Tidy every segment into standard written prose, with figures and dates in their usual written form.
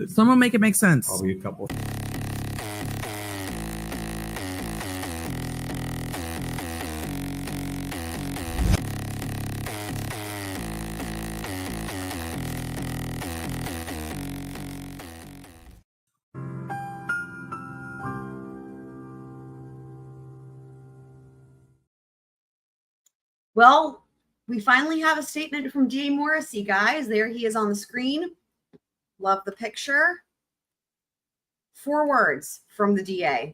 Someone make it make sense. Probably a couple. Well, we finally have a statement from DA Morrissey, guys. There he is on the screen. Love the picture. 4 words from the DA.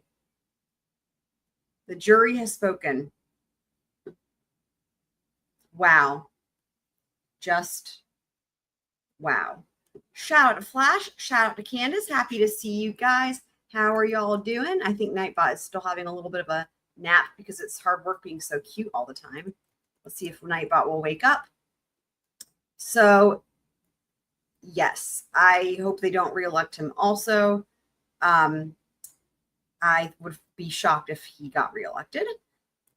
The jury has spoken. Wow. Just wow. Shout out to Flash. Shout out to Candace. Happy to see you guys. How are y'all doing? I think Nightbot is still having a little bit of a nap because it's hard work being so cute all the time. Let's see if Nightbot will wake up. So, yes, I hope they don't reelect him also. I would be shocked if he got reelected.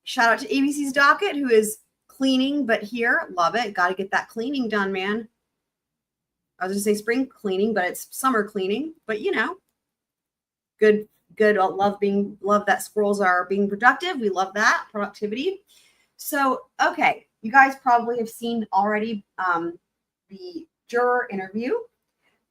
Shout out to ABC's Docket, who is cleaning, but here. Love it. Got to get that cleaning done, man. I was going to say spring cleaning, but it's summer cleaning. But, you know, good. Love that squirrels are being productive. We love that productivity. So, okay, you guys probably have seen already the juror interview.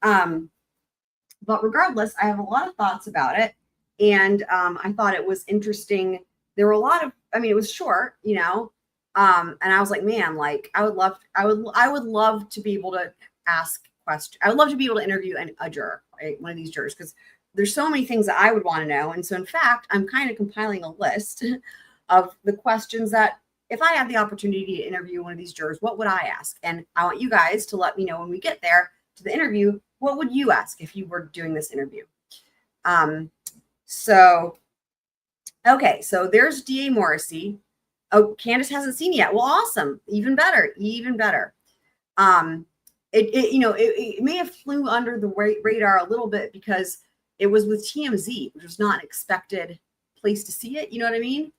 But regardless, I have a lot of thoughts about it. And I thought it was interesting. There were a lot of, I mean, it was short, you know. And I was like, man, like I would love to be able to ask questions. I would love to be able to interview a juror, right? One of these jurors, because there's so many things that I would want to know. And so in fact, I'm kind of compiling a list of the questions that if I had the opportunity to interview one of these jurors, what would I ask? And I want you guys to let me know when we get there to the interview, what would you ask if you were doing this interview? Okay, so there's DA Morrissey. Oh, Candace hasn't seen it yet. Well, awesome. Even better. Even better. It may have flew under the radar a little bit because it was with TMZ, which was not an expected place to see it. You know what I mean?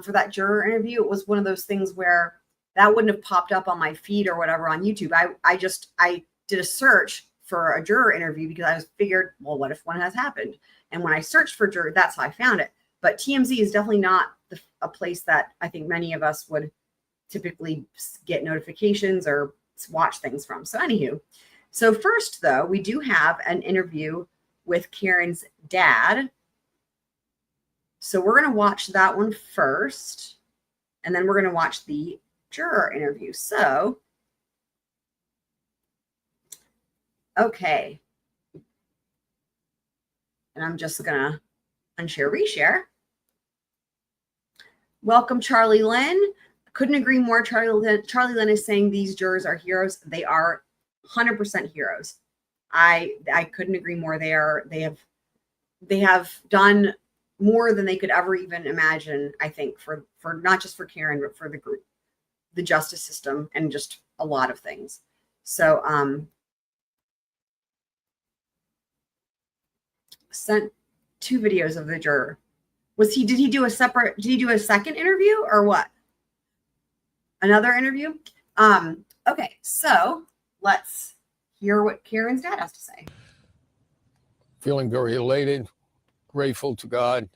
For that juror interview, it was one of those things where that wouldn't have popped up on my feed or whatever on YouTube. I did a search for a juror interview because I figured, well, what if one has happened? And when I searched for juror, that's how I found it. But TMZ is definitely not a place that I think many of us would typically get notifications or watch things from. So anywho, so first though, we do have an interview with Karen's dad. So we're going to watch that one first, and then we're going to watch the juror interview. So, okay. And I'm just going to unshare, reshare. Welcome, Charlie Lynn. Couldn't agree more. Charlie Lynn is saying these jurors are heroes. They are 100% heroes. I couldn't agree more. They have done more than they could ever even imagine, I think, for not just for Karen, but for the group, the justice system, and just a lot of things. So sent 2 videos of the juror. Did he do a second interview or what? Another interview? Okay, so let's hear what Karen's dad has to say. Feeling very elated, grateful to God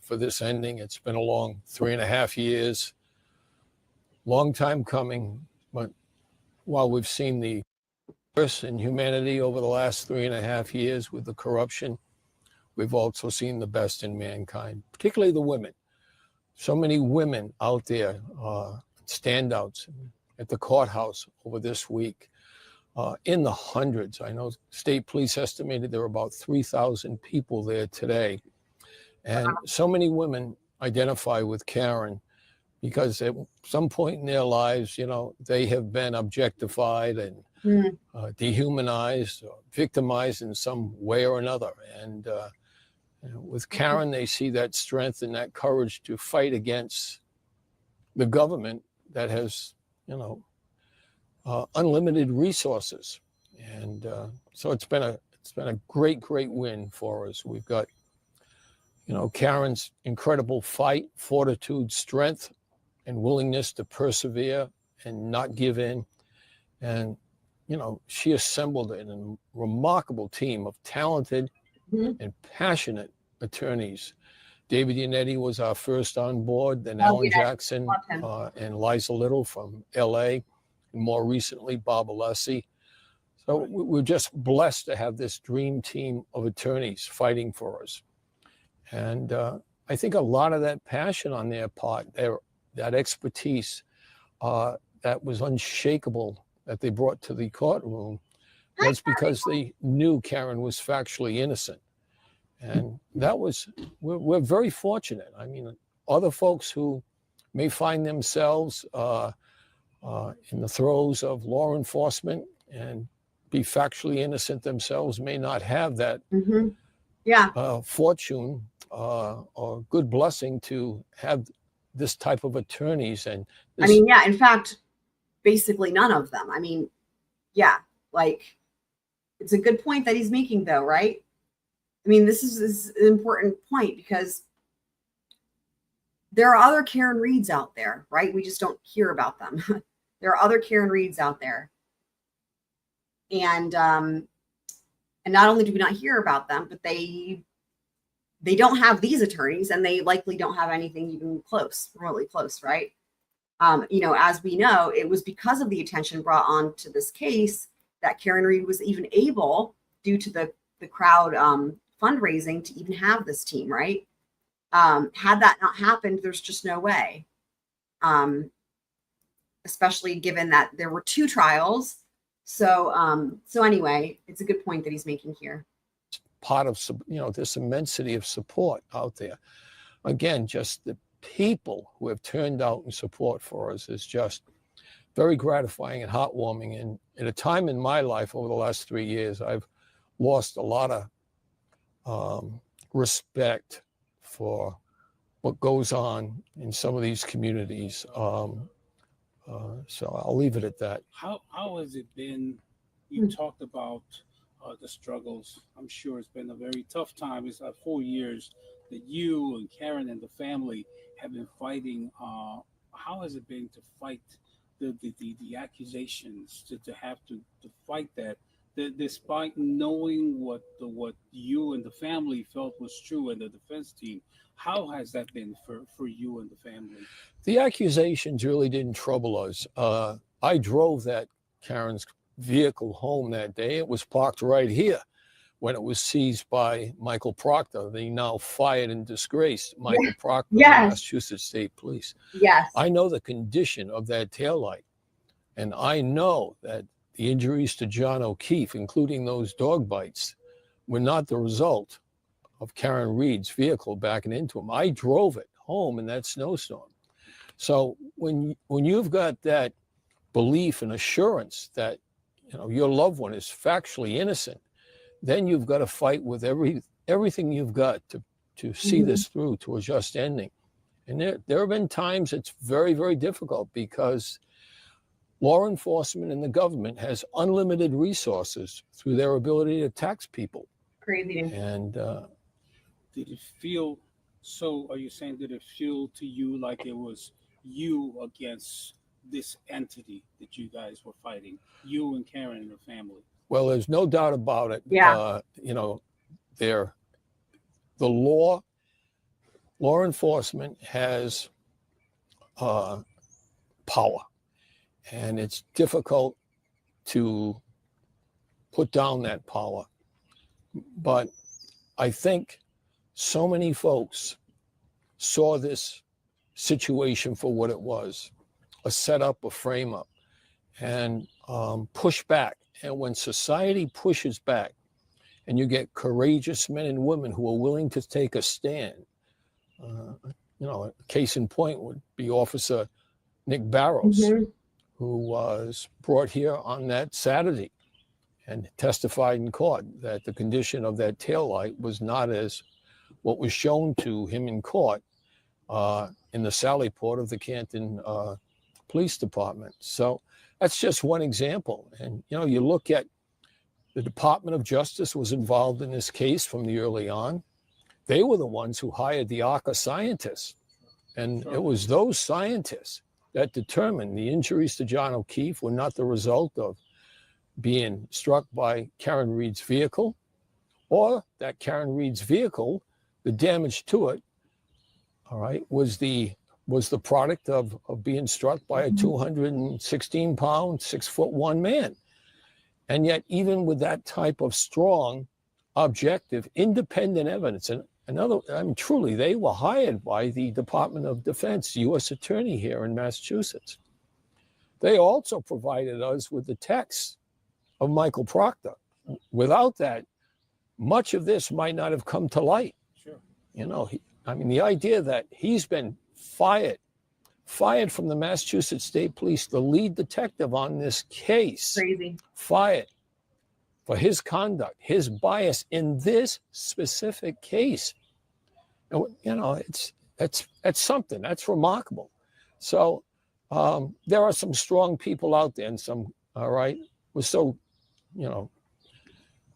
for this ending. It's been a long 3.5 years, long time coming. But while we've seen the worst in humanity over the last 3.5 years with the corruption, we've also seen the best in mankind, particularly the women. So many women out there, standouts at the courthouse over this week, in the hundreds. I know state police estimated there were about 3,000 people there today. And so many women identify with Karen because at some point in their lives, you know, they have been objectified and dehumanized or victimized in some way or another. And with Karen, they see that strength and that courage to fight against the government that has, you know, unlimited resources. And so it's been a great win for us. We've got, you know, Karen's incredible fight, fortitude, strength, and willingness to persevere and not give in. And she assembled a remarkable team of talented and passionate attorneys. David Yannetti was our first on board, then Alan Jackson and Liza Little from LA, and more recently, Bob Alessi. So we're just blessed to have this dream team of attorneys fighting for us. And I think a lot of that passion on their part, that expertise that was unshakable that they brought to the courtroom, was because they knew Karen was factually innocent. And we're very fortunate. I mean, other folks who may find themselves in the throes of law enforcement and be factually innocent themselves may not have that fortune or good blessing to have this type of attorneys. And in fact, basically none of them. I mean, like, it's a good point that he's making, though, right? I mean, this is an important point because there are other Karen Reeds out there, right? We just don't hear about them. There are other Karen Reeds out there. And not only do we not hear about them, but they don't have these attorneys, and they likely don't have anything even remotely close, right? As we know, it was because of the attention brought on to this case that Karen Reed was even able, due to the crowd fundraising, to even have this team, right? Had that not happened, there's just no way. Especially given that there were 2 trials. So anyway, it's a good point that he's making here. Part of, this immensity of support out there. Again, just the people who have turned out in support for us is just very gratifying and heartwarming. And at a time in my life over the last 3 years, I've lost a lot of respect for what goes on in some of these communities. So I'll leave it at that. How has it been? You talked about the struggles. I'm sure it's been a very tough time. It's 4 years that you and Karen and the family have been fighting. How has it been to fight the accusations, to have to fight that, despite knowing what you and the family felt was true, and the defense team? How has that been for you and the family? The accusations really didn't trouble us. I drove that Karen's vehicle home that day. It was parked right here when it was seized by Michael Proctor, the now fired and disgraced Michael Proctor of Massachusetts State Police. Yes. I know the condition of that taillight, and I know that the injuries to John O'Keefe, including those dog bites, were not the result of Karen Reed's vehicle backing into him. I drove it home in that snowstorm. So when you've got that belief and assurance that your loved one is factually innocent, then you've got to fight with everything you've got to see this through to a just ending. And there have been times it's very, very difficult because law enforcement and the government has unlimited resources through their ability to tax people. Crazy. And did it feel so? Are you saying, did it feel to you like it was you against this entity that you guys were fighting, you and Karen and the family? Well, there's no doubt about it. Yeah. The law enforcement has power, and it's difficult to put down that power. But I think so many folks saw this situation for what it was, a setup, a frame up, and push back. And when society pushes back and you get courageous men and women who are willing to take a stand, a case in point would be Officer Nick Barrows, who was brought here on that Saturday and testified in court that the condition of that taillight was not as what was shown to him in court in the Sally Port of the Canton Police Department. So that's just one example. And, you look at the Department of Justice was involved in this case from the early on. They were the ones who hired the ARCA scientists. And it was those scientists that determined the injuries to John O'Keefe were not the result of being struck by Karen Reed's vehicle, or that Karen Reed's vehicle, the damage to it, all right, was the product of being struck by a 216-pound, 6'1" man. And yet, even with that type of strong, objective, independent evidence, and truly, they were hired by the Department of Defense, U.S. Attorney here in Massachusetts. They also provided us with the text of Michael Proctor. Without that, much of this might not have come to light. Sure. You know, the idea that he's been fired from the Massachusetts State Police, the lead detective on this case, Crazy. fired for his conduct, his bias in this specific case. You know, it's something that's remarkable. So there are some strong people out there, and some, all right, we're so, you know,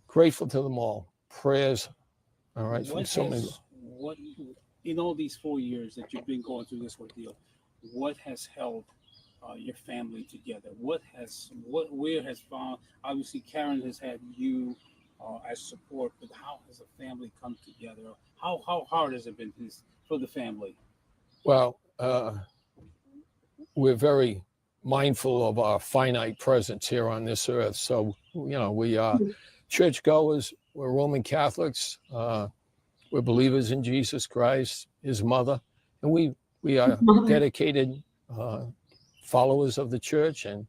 grateful to them all. Prayers, all right, from so many. What, in all these 4 years that you've been going through this ordeal, what has held your family together? Where has found? Obviously, Karen has had you as support, but how has the family come together? How hard has it been for the family? Well, we're very mindful of our finite presence here on this earth. So, you know, we are churchgoers, we're Roman Catholics, we're believers in Jesus Christ, his mother, and we are dedicated followers of the church, and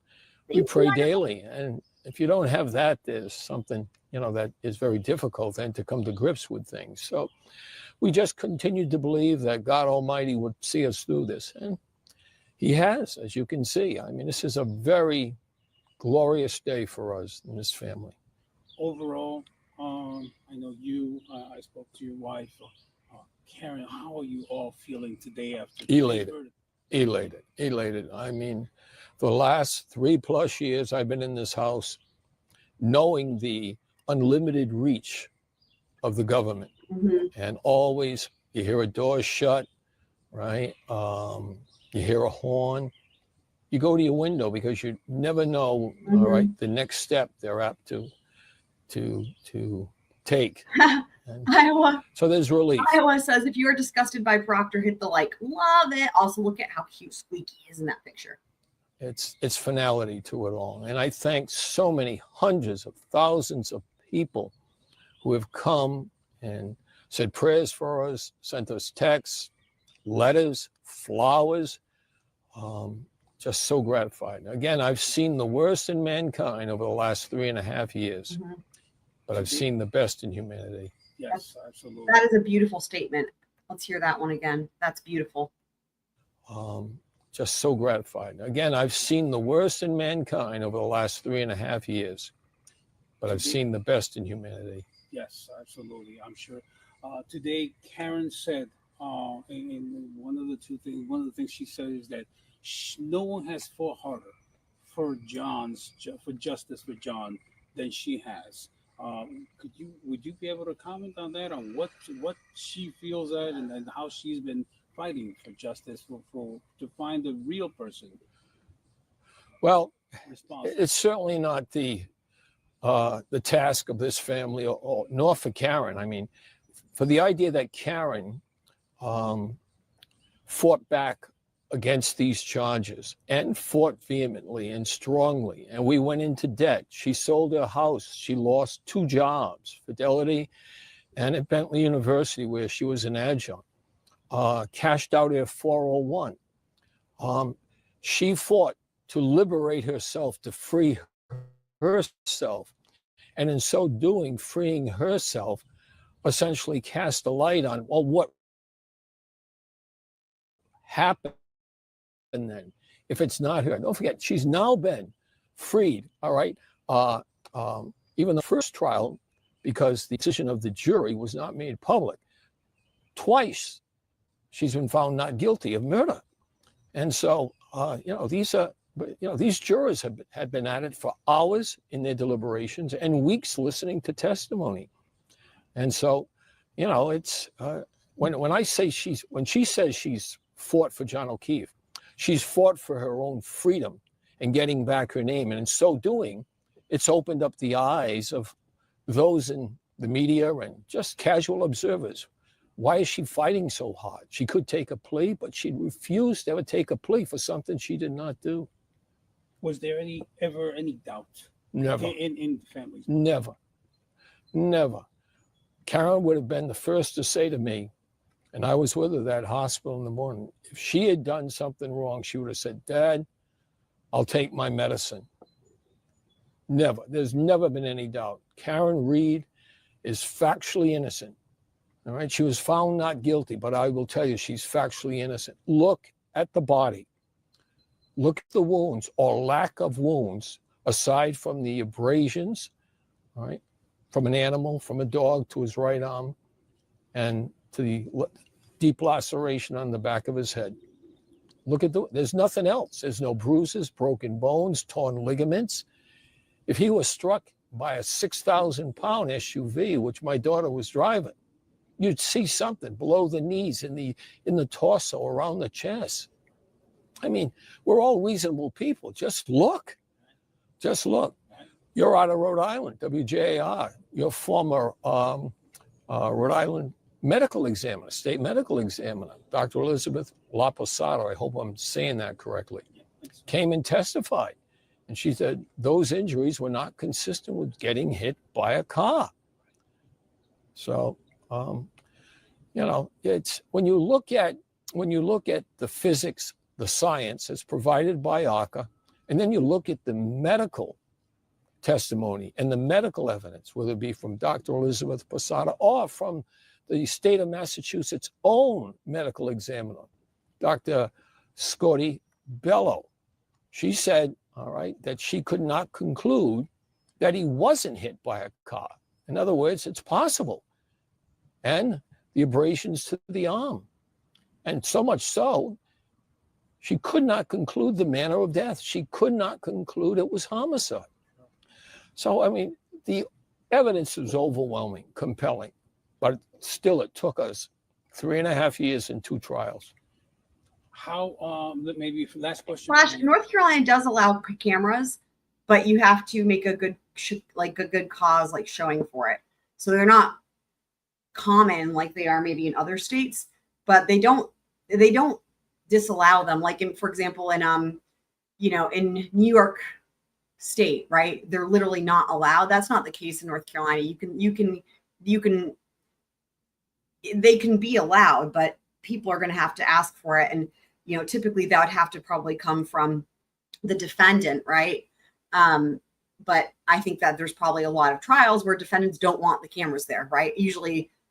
we pray daily. And if you don't have that, there's something, you know, that is very difficult then to come to grips with things. So we just continued to believe that God Almighty would see us through this. And he has, as you can see. I mean, this is a very glorious day for us in this family. Overall, I know I spoke to your wife, Karen. How are you all feeling today after? Elated. I mean, for the last 3+ years, I've been in this house knowing the unlimited reach of the government. And always you hear a door shut, right? You hear a horn. You go to your window because you never know, all right, the next step they're apt to take. Iowa. So there's relief. Iowa says, if you are disgusted by Proctor, hit the like. Love it. Also, look at how cute Squeaky is in that picture. It's finality to it all. And I thank so many hundreds of thousands of people who have come and said prayers for us, sent us texts, letters, flowers. Just so gratified. Again, I've seen the worst in mankind over the last 3.5 years, but I've seen the best in humanity. Yes, absolutely. That is a beautiful statement. Let's hear that one again. That's beautiful. Just so gratified. Again, I've seen the worst in mankind over the last 3.5 years, but I've seen the best in humanity. Yes, absolutely. I'm sure. Today, Karen said, and one of the things she said is that no one has fought harder for justice for John than she has. Would you be able to comment on that, on what she feels at and how she's been fighting for justice to find the real person? Well, it's certainly not the task of this family, nor for Karen. I mean, for the idea that Karen fought back against these charges and fought vehemently and strongly, and we went into debt. She sold her house. She lost 2 jobs, Fidelity and at Bentley University, where she was an adjunct. Cashed out her 401. She fought to liberate herself, to free herself, and in so doing, freeing herself, essentially cast a light on, well, what happened then if it's not her. Don't forget, she's now been freed, all right? Even the first trial, because the decision of the jury was not made public, twice she's been found not guilty of murder. And so, these jurors had been at it for hours in their deliberations and weeks listening to testimony. And so, it's when she says she's fought for John O'Keefe, she's fought for her own freedom and getting back her name. And in so doing, it's opened up the eyes of those in the media and just casual observers. Why is she fighting so hard? She could take a plea, but she refused to ever take a plea for something she did not do. Was there ever any doubt Never. in the families? Never. Never. Karen would have been the first to say to me, and I was with her at that hospital in the morning, if she had done something wrong, she would have said, Dad, I'll take my medicine. Never. There's never been any doubt. Karen Reed is factually innocent. All right. She was found not guilty, but I will tell you, she's factually innocent. Look at the body. Look at the wounds or lack of wounds, aside from the abrasions, all right, from an animal, from a dog to his right arm, and to the deep laceration on the back of his head. Look at there's nothing else. There's no bruises, broken bones, torn ligaments. If he was struck by a 6,000-pound SUV, which my daughter was driving, you'd see something below the knees, in the torso, around the chest. I mean, we're all reasonable people. Just look. Just look. You're out of Rhode Island, WJAR. You're former Rhode Island medical examiner, state medical examiner, Dr. Elizabeth Laposado. I hope I'm saying that correctly. Came and testified. And she said those injuries were not consistent with getting hit by a car. So, it's when you look at the physics, the science as provided by ACA, and then you look at the medical testimony and the medical evidence, whether it be from Dr. Elizabeth Posada or from the state of Massachusetts' own medical examiner, Dr. Scotty Bello. She said, all right, that she could not conclude that he wasn't hit by a car. In other words, it's possible. And the abrasions to the arm. And so much so, she could not conclude the manner of death. She could not conclude it was homicide. So, I mean, the evidence is overwhelming, compelling, but still it took us 3.5 years and 2 trials. How, maybe last question. North Carolina does allow cameras, but you have to make a good cause, like showing for it. So they're not common like they are maybe in other states, but they don't disallow them. Like for example, in in New York State, right? They're literally not allowed. That's not the case in North Carolina. They can be allowed, but people are going to have to ask for it. And, typically that would have to probably come from the defendant, right? But I think that there's probably a lot of trials where defendants don't want the cameras there, right?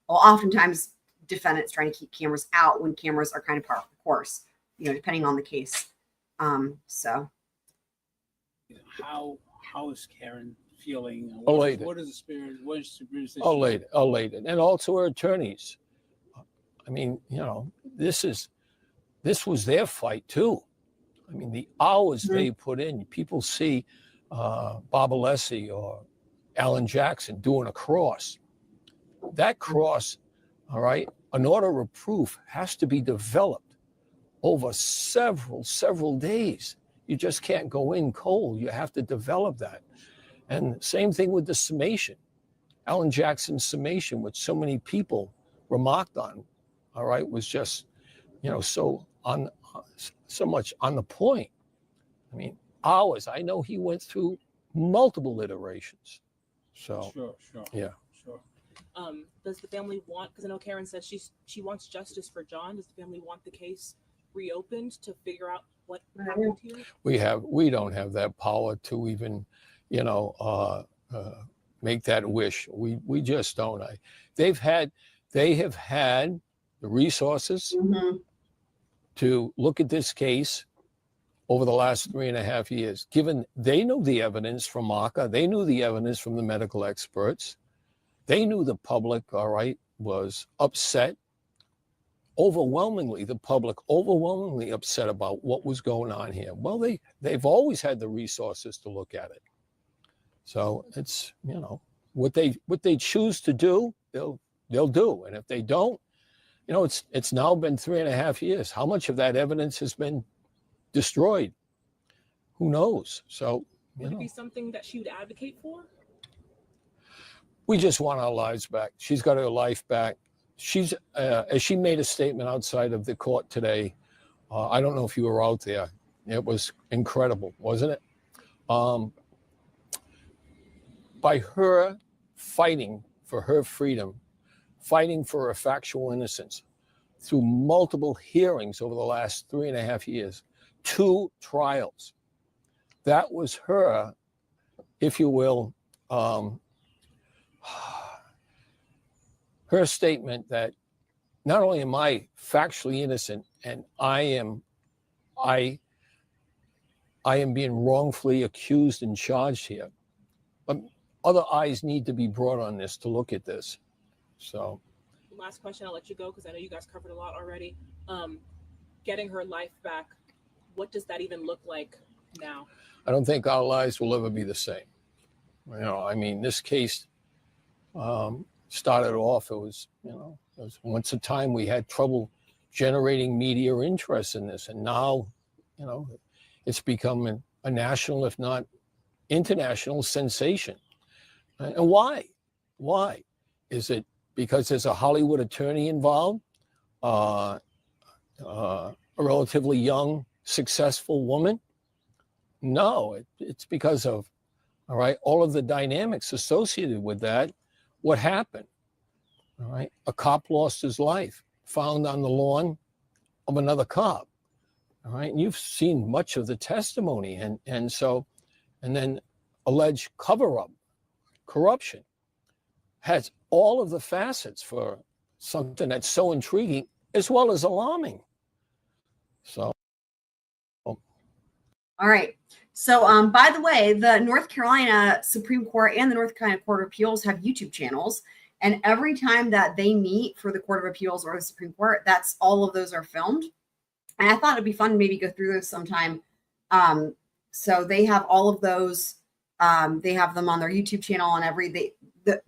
Oftentimes defendants trying to keep cameras out when cameras are kind of part of the course, depending on the case. So. How is Karen feeling? Elated. What is the spirit? What is the spirit? Elated. And also her attorneys. I mean, this was their fight too. I mean, the hours they put in. People see Bob Alessi or Alan Jackson doing a cross. That cross, all right, an order of proof has to be developed over several days. You just can't go in cold. You have to develop that. And same thing with the summation. Alan Jackson's summation, which so many people remarked on, all right, was just, so much on the point. I mean, hours. I know he went through multiple iterations. So, Sure. Yeah. Sure. Does the family want, because I know Karen said she wants justice for John. Does the family want the case reopened to figure out what happened here? We don't have that power to even, make that wish. We just don't. They have had the resources to look at this case over the last 3.5 years. Given they knew the evidence from ACA, they knew the evidence from the medical experts, they knew the public, all right, was upset. Overwhelmingly, the public overwhelmingly upset about what was going on here. Well, they've always had the resources to look at it. So it's, what they choose to do, they'll do. And if they don't, it's now been 3.5 years. How much of that evidence has been destroyed? Who knows? So Would it be something that she would advocate for? We just want our lives back. She's got her life back. She's, as she made a statement outside of the court today, I don't know if you were out there. It was incredible, wasn't it? By her fighting for her freedom, fighting for her factual innocence through multiple hearings over the last 3.5 years, 2 trials, that was her, if you will, her statement that not only am I factually innocent and I am being wrongfully accused and charged here, but other eyes need to be brought on this to look at this. So Last question, I'll let you go because I know you guys covered a lot already. Getting her life back, what does that even look like now? I don't think our lives will ever be the same. You know, I mean, this case started off, it was once a time we had trouble generating media interest in this. And now, it's become a national, if not international sensation. And why? Why? Is it because there's a Hollywood attorney involved? A relatively young, successful woman? No, it's because of, all of the dynamics associated with that. What happened? A cop lost his life, found on the lawn of another cop. And you've seen much of the testimony, and then alleged cover-up, corruption, has all of the facets for something that's so intriguing as well as alarming. So. All right. So, by the way, the North Carolina Supreme Court and the North Carolina Court of Appeals have YouTube channels. And every time that they meet for the Court of Appeals or the Supreme Court, that's all of those are filmed. And I thought it'd be fun to maybe go through those sometime. So they have all of those. They have them on their YouTube channel, and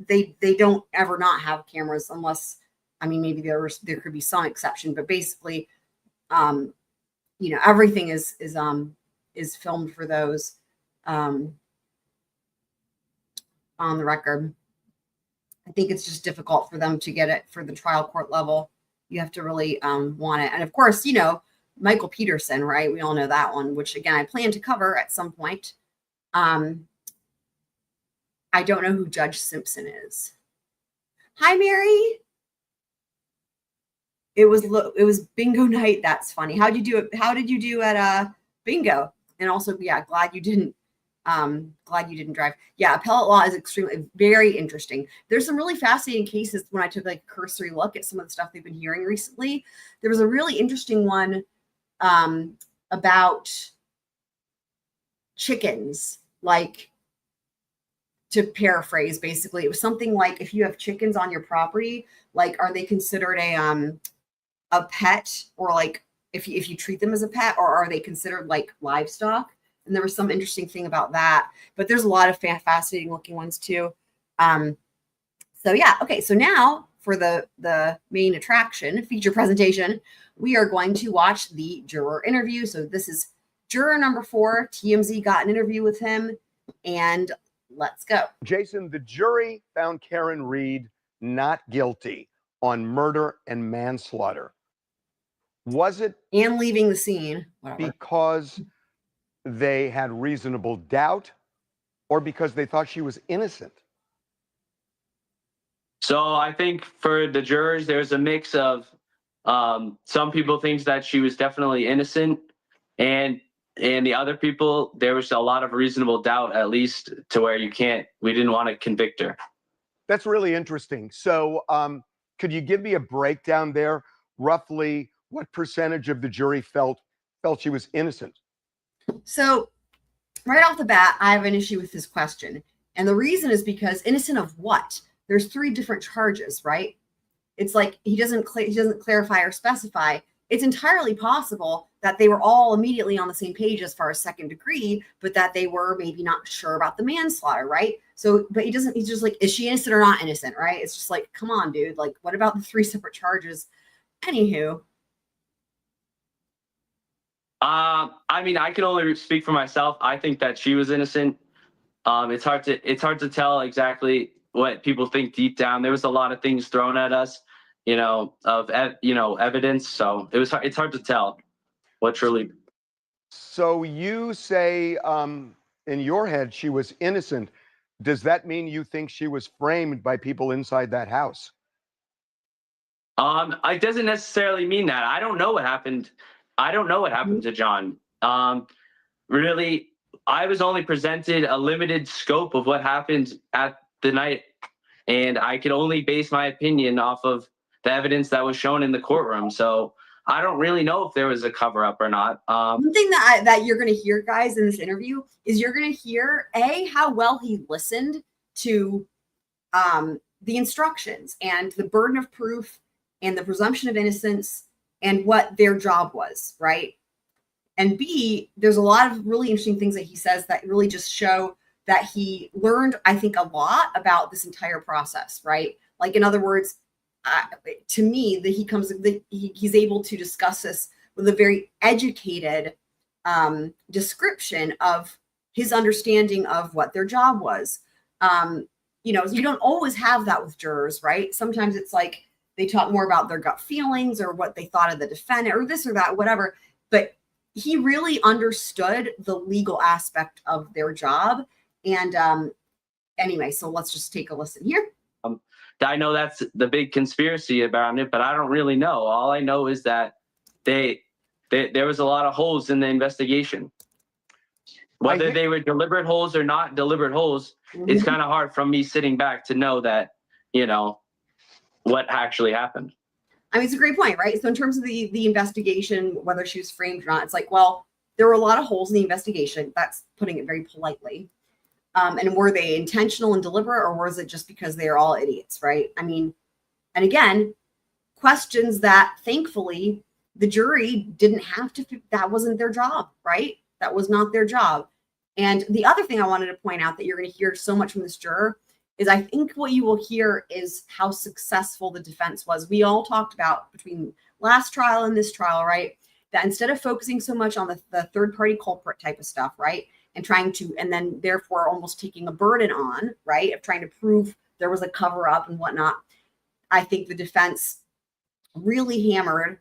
they don't ever not have cameras unless, maybe there could be some exception, but basically, everything is filmed for those on the record. I think it's just difficult for them to get it for the trial court level. You have to really want it. And of course, Michael Peterson, right? We all know that one, which again, I plan to cover at some point. I don't know who Judge Simpson is. Hi, Mary. It was bingo night. That's funny. How did you do at bingo? And also, yeah, glad you didn't drive. Yeah, appellate law is very interesting. There's some really fascinating cases when I took a cursory look at some of the stuff they've been hearing recently. There was a really interesting one about chickens, to paraphrase, basically, it was something like, if you have chickens on your property, are they considered a pet, or if you treat them as a pet, or are they considered livestock? And there was some interesting thing about that, but there's a lot of fascinating looking ones too. So yeah. Okay. So now for the main attraction feature presentation, we are going to watch the juror interview. So this is juror number 4. TMZ got an interview with him, and let's go. Jason, the jury found Karen Reed not guilty on murder and manslaughter. Was it and leaving the scene because they had reasonable doubt, or because they thought she was innocent? So I think for the jurors, there's a mix of some people think that she was definitely innocent, and the other people, there was a lot of reasonable doubt, at least to where we didn't want to convict her. That's really interesting. So could you give me a breakdown there? Roughly what percentage of the jury felt she was innocent? So right off the bat, I have an issue with this question. And the reason is because innocent of what? There's 3 different charges, right? It's he doesn't clarify or specify. It's entirely possible that they were all immediately on the same page as far as second degree, but that they were maybe not sure about the manslaughter, right? So, but he's just is she innocent or not innocent, right? It's just come on, dude. What about the 3 separate charges? Anywho. I mean, I can only speak for myself. I think that she was innocent. It's hard to tell exactly what people think deep down. There was a lot of things thrown at us, of evidence. So it's hard to tell what truly. So you say in your head she was innocent. Does that mean you think she was framed by people inside that house? It doesn't necessarily mean that. I don't know what happened. I don't know what happened to John. Really, I was only presented a limited scope of what happened at the night, and I could only base my opinion off of the evidence that was shown in the courtroom. So I don't really know if there was a cover up or not. One thing that you're going to hear, guys, in this interview is you're going to hear how well he listened to the instructions and the burden of proof and the presumption of innocence and what their job was, right? And B, there's a lot of really interesting things that he says that really just show that he learned, I think, a lot about this entire process, right? Like, in other words, to me, that he's able to discuss this with a very educated description of his understanding of what their job was. You don't always have that with jurors, right? Sometimes it's like they talk more about their gut feelings or what they thought of the defendant or this or that, whatever. But he really understood the legal aspect of their job. And anyway, so let's just take a listen here. I know that's the big conspiracy about it, but I don't really know. All I know is that there was a lot of holes in the investigation. Whether they were deliberate holes or not deliberate holes, it's kind of hard from me sitting back to know that, what actually happened. I mean, it's a great point, right? So in terms of the investigation, whether she was framed or not, it's like, well, there were a lot of holes in the investigation. That's putting it very politely. And were they intentional and deliberate, or was it just because they are all idiots, right? I mean, and again, questions that thankfully the jury didn't have to, that wasn't their job, right? That was not their job. And the other thing I wanted to point out that you're going to hear so much from this juror is I think what you will hear is how successful the defense was. We all talked about between last trial and this trial, right? That instead of focusing so much on the third party culprit type of stuff, right? And trying to, and then therefore almost taking a burden on, right? Of trying to prove there was a cover up and whatnot. I think the defense really hammered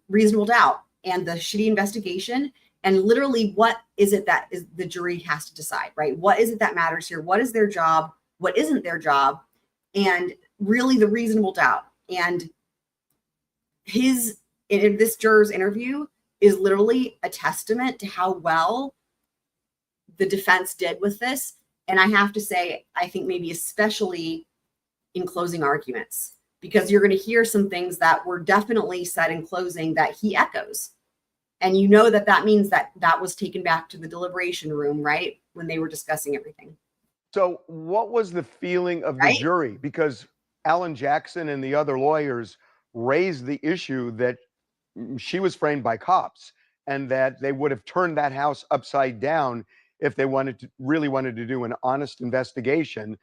reasonable doubt and the shitty investigation. And literally, what is it that is the jury has to decide, right? What is it that matters here? What is their job? What isn't their job? And really the reasonable doubt. And in this juror's interview is literally a testament to how well the defense did with this. And I have to say, I think maybe especially in closing arguments, because you're going to hear some things that were definitely said in closing that he echoes. And that means that was taken back to the deliberation room, right? When they were discussing everything. So what was the feeling of the jury? Because Alan Jackson and the other lawyers raised the issue that she was framed by cops and that they would have turned that house upside down if they really wanted to do an honest investigation,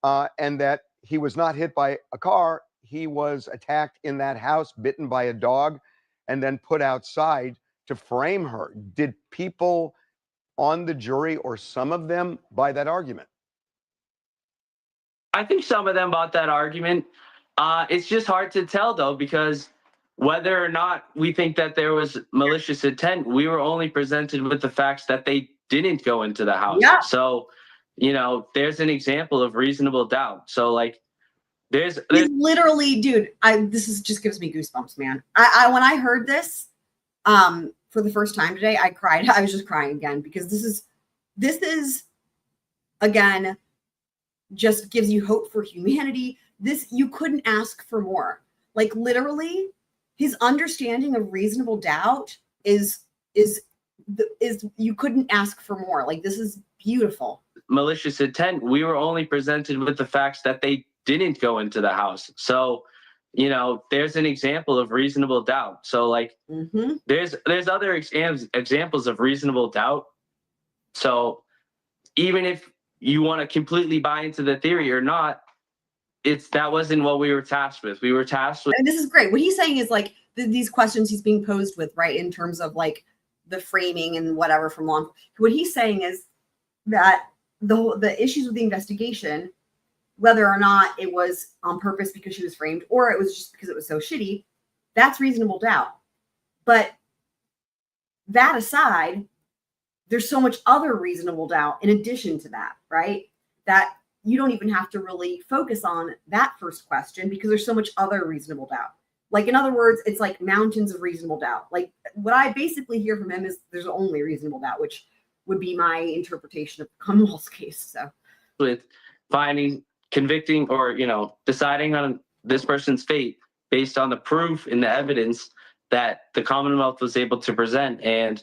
and that he was not hit by a car. He was attacked in that house, bitten by a dog, and then put outside to frame her. Did people on the jury, or some of them, buy that argument? I think some of them bought that argument. It's just hard to tell, though, because whether or not we think that there was malicious intent, we were only presented with the facts that they didn't go into the house. Yeah. So, there's an example of reasonable doubt. So, like, there's literally, dude, this just gives me goosebumps, man. I when I heard this for the first time today, I cried. I was just crying again because this is again just gives you hope for humanity. You couldn't ask for more. Like, literally, his understanding of reasonable doubt is you couldn't ask for more. Like, this is beautiful. Malicious intent. We were only presented with the facts that they didn't go into the house. So, there's an example of reasonable doubt. So, like, there's other examples of reasonable doubt. So, even if you want to completely buy into the theory or not, that wasn't what we were tasked with. We were tasked with. And this is great. What he's saying is, like, these questions he's being posed with, right, in terms of, like, the framing and whatever from law. What he's saying is that the issues with the investigation, whether or not it was on purpose because she was framed or it was just because it was so shitty, that's reasonable doubt. But that aside, there's so much other reasonable doubt in addition to that, right? That you don't even have to really focus on that first question because there's so much other reasonable doubt. Like, in other words, it's like mountains of reasonable doubt. Like, what I basically hear from him is there's only reasonable doubt, which would be my interpretation of the Commonwealth's case. So, with finding, convicting, or, you know, deciding on this person's fate based on the proof and the evidence that the Commonwealth was able to present. And,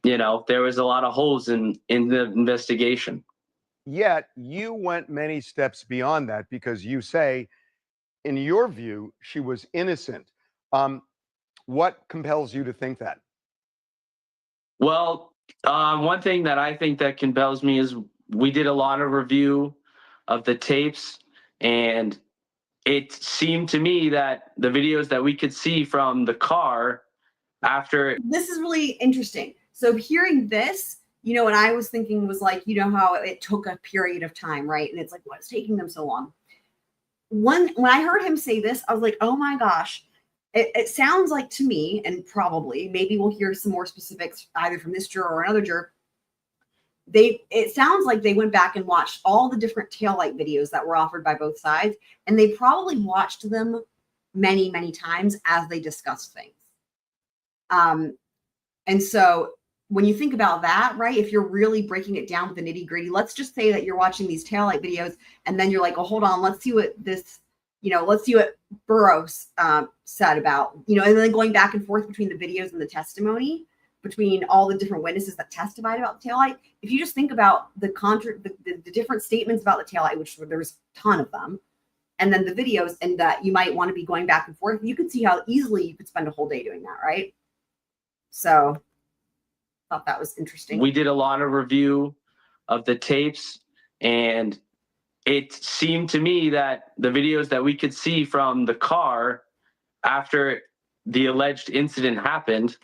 you know, there was a lot of holes in the investigation. Yet you went many steps beyond that because you say, in your view, she was innocent. What compels you to think that? Well, one thing that I think that compels me is we did a lot of review of the tapes, and it seemed to me that the videos that we could see from the car after. this is really interesting. So, hearing this, you know, what I was thinking was like, you know, how it took a period of time, right? And it's like, what's taking them so long? When I heard him say this, I was like, oh my gosh, it sounds like to me, and probably maybe we'll hear some more specifics either from this juror or another juror. It sounds like they went back and watched all the different taillight videos that were offered by both sides, and they probably watched them many, many times as they discussed things. And so when you think about that, right, if you're really breaking it down with the nitty gritty, let's just say that you're watching these taillight videos and then you're like, oh, hold on, let's see what this, you know, let's see what Burroughs said about, you know, and then going back and forth between the videos and the testimony between all the different witnesses that testified about the taillight. If you just think about the different statements about the taillight, which there's a ton of them, and then the videos, and that you might want to be going back and forth, you could see how easily you could spend a whole day doing that, right? So I thought that was interesting. We did a lot of review of the tapes, and it seemed to me that the videos that we could see from the car after the alleged incident happened,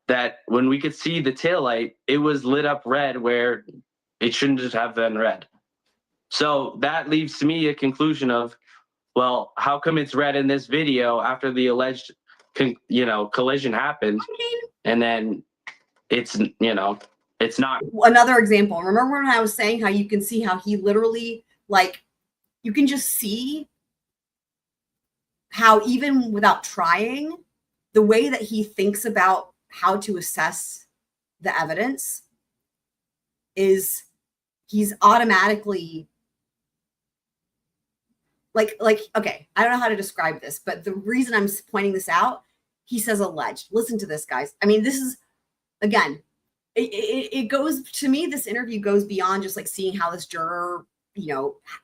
that when we could see the taillight, it was lit up red where it shouldn't just have been red. So that leaves to me a conclusion of, well, how come it's red in this video after the alleged, collision happened, and then it's, it's not. Another example. Remember when I was saying how you can see how he literally, like, you can just see how even without trying, the way that he thinks about how to assess the evidence is he's automatically like, okay, I don't know how to describe this, but the reason I'm pointing this out, he says alleged. Listen to this, guys. I mean, this is, again, it goes, to me, this interview goes beyond just like seeing how this juror,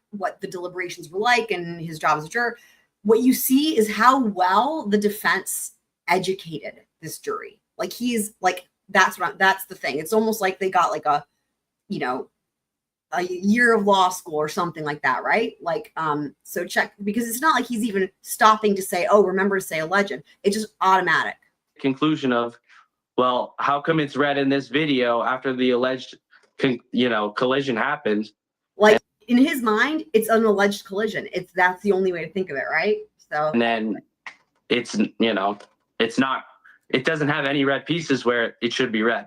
what the deliberations were like and his job as a juror. What you see is how well the defense educated this jury. Like, he's like, that's the thing. It's almost like they got like a year of law school or something like that, right? Like, so check, because it's not like he's even stopping to say, oh, remember to say alleged. It's just automatic. Conclusion of, well, how come it's red in this video after the alleged, collision happened? Like, in his mind, it's an alleged collision. That's the only way to think of it, right? So, and then it's, it's not, it doesn't have any red pieces where it should be red.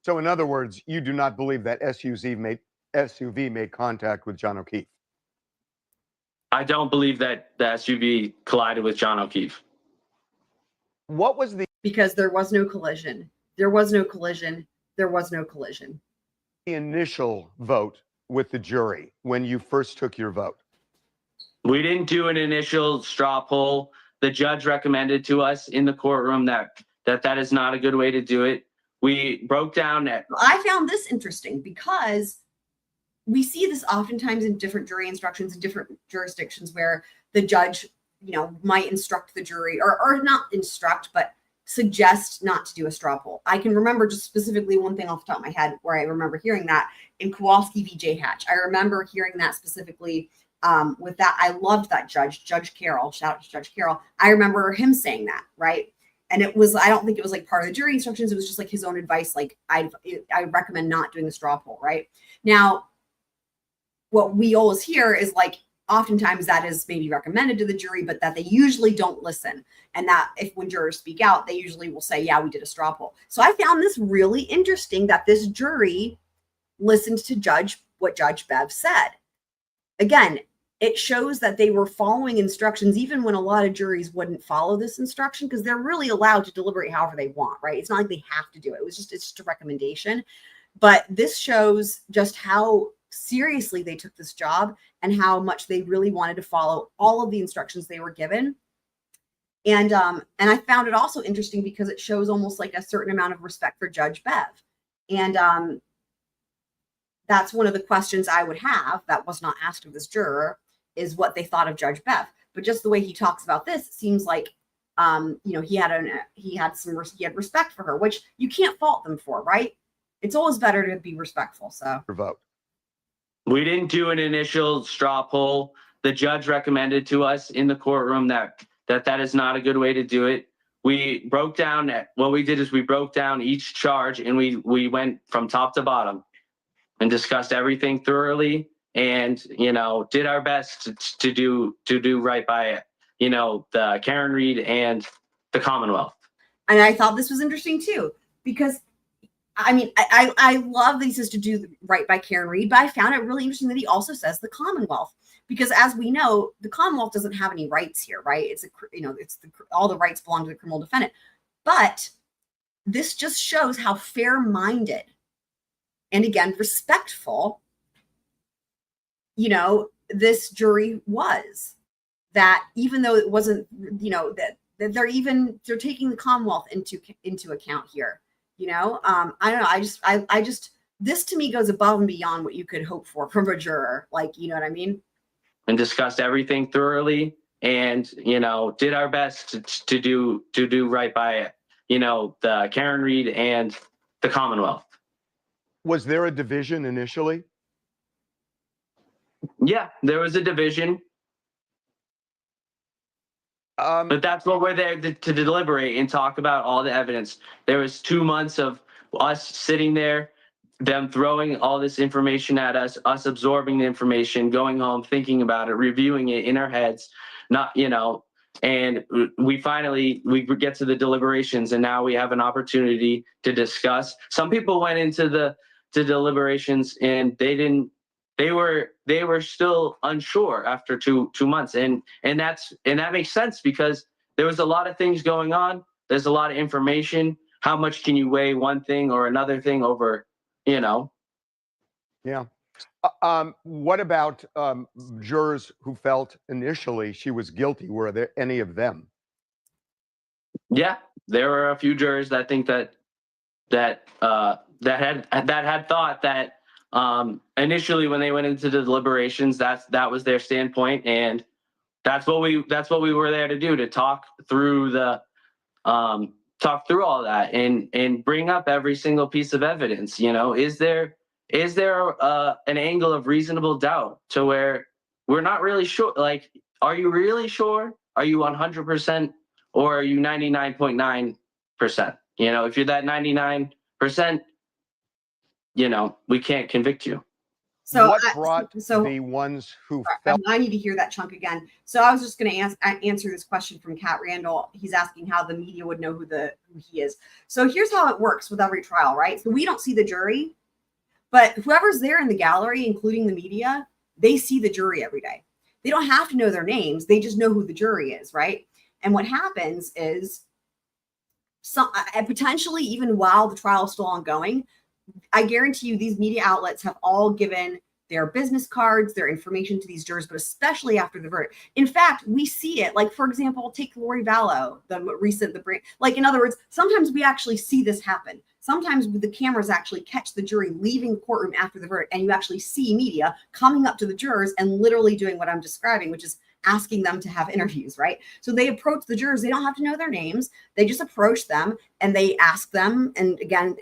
So in other words, you do not believe that SUV made contact with John O'Keefe? I don't believe that the SUV collided with John O'Keefe. What was the... Because there was no collision. There was no collision. There was no collision. The initial vote with the jury when you first took your vote? We didn't do an initial straw poll. The judge recommended to us in the courtroom that is not a good way to do it. We broke down that. I found this interesting because we see this oftentimes in different jury instructions in different jurisdictions where the judge, might instruct the jury or not instruct, but suggest not to do a straw poll. I can remember just specifically one thing off the top of my head where I remember hearing that in Kowalski v. J. Hatch. I remember hearing that specifically with that. I loved that Judge Carroll. Shout out to Judge Carroll. I remember him saying that, right? and it was, I don't think it was like part of the jury instructions. It was just like his own advice. Like I recommend not doing a straw poll. Right now, what we always hear is like, oftentimes that is maybe recommended to the jury, but that they usually don't listen. And that if when jurors speak out, they usually will say, yeah, we did a straw poll. So I found this really interesting that this jury listened to what Judge Bev said. Again, it shows that they were following instructions, even when a lot of juries wouldn't follow this instruction, because they're really allowed to deliberate however they want, right? It's not like they have to do it. It's just a recommendation. But this shows just how seriously they took this job and how much they really wanted to follow all of the instructions they were given. And I found it also interesting because it shows almost like a certain amount of respect for Judge Bev. And that's one of the questions I would have that was not asked of this juror, is what they thought of Judge Bev. But just the way he talks about this, it seems like he had respect for her, which you can't fault them for, right? It's always better to be respectful. So Vote. We didn't do an initial straw poll. The judge recommended to us in the courtroom that is not a good way to do it. We broke down, what we did is we broke down each charge, and we went from top to bottom and discussed everything thoroughly, and did our best to do right by the Karen Reed and the Commonwealth. And I thought this was interesting too, because I mean, I love that he says to do right by Karen Reed, but I found it really interesting that he also says the Commonwealth, because as we know, the Commonwealth doesn't have any rights here, right? It's all the rights belong to the criminal defendant. But this just shows how fair-minded and, again, respectful, this jury was. That even though it wasn't, that they're taking the Commonwealth into account here. I don't know. I just, this to me goes above and beyond what you could hope for from a juror. Like, you know what I mean? And discussed everything thoroughly, and did our best to do right by the Karen Reed and the Commonwealth. Was there a division initially? Yeah, there was a division. But that's what we're there to deliberate and talk about all the evidence. There was 2 months of us sitting there, them throwing all this information at us absorbing the information, going home, thinking about it, reviewing it in our heads, and we get to the deliberations, and now we have an opportunity to discuss. Some people went into the deliberations and they were still unsure after two months, and that makes sense, because there was a lot of things going on. There's a lot of information. How much can you weigh one thing or another thing over? Yeah. What about jurors who felt initially she was guilty? Were there any of them? Yeah, there were a few jurors that think that had thought that. Initially, when they went into the deliberations, that was their standpoint, and that's what we were there to do, to talk through all that and bring up every single piece of evidence. Is there an angle of reasonable doubt to where we're not really sure? Like, are you really sure? Are you 100%, or are you 99.9%? If you're that 99%. We can't convict you. So what brought the ones who felt? I need to hear that chunk again. So I was just going to answer this question from Kat Randall. He's asking how the media would know who he is. So here's how it works with every trial, right? So we don't see the jury, but whoever's there in the gallery, including the media, they see the jury every day. They don't have to know their names. They just know who the jury is, right? And what happens is, potentially even while the trial is still ongoing, I guarantee you these media outlets have all given their business cards, their information to these jurors, but especially after the verdict. In fact, we see it. Like, for example, take Lori Vallow, like, in other words, sometimes we actually see this happen. Sometimes the cameras actually catch the jury leaving the courtroom after the verdict, and you actually see media coming up to the jurors and literally doing what I'm describing, which is asking them to have interviews, right? So they approach the jurors. They don't have to know their names. They just approach them and they ask them. And again,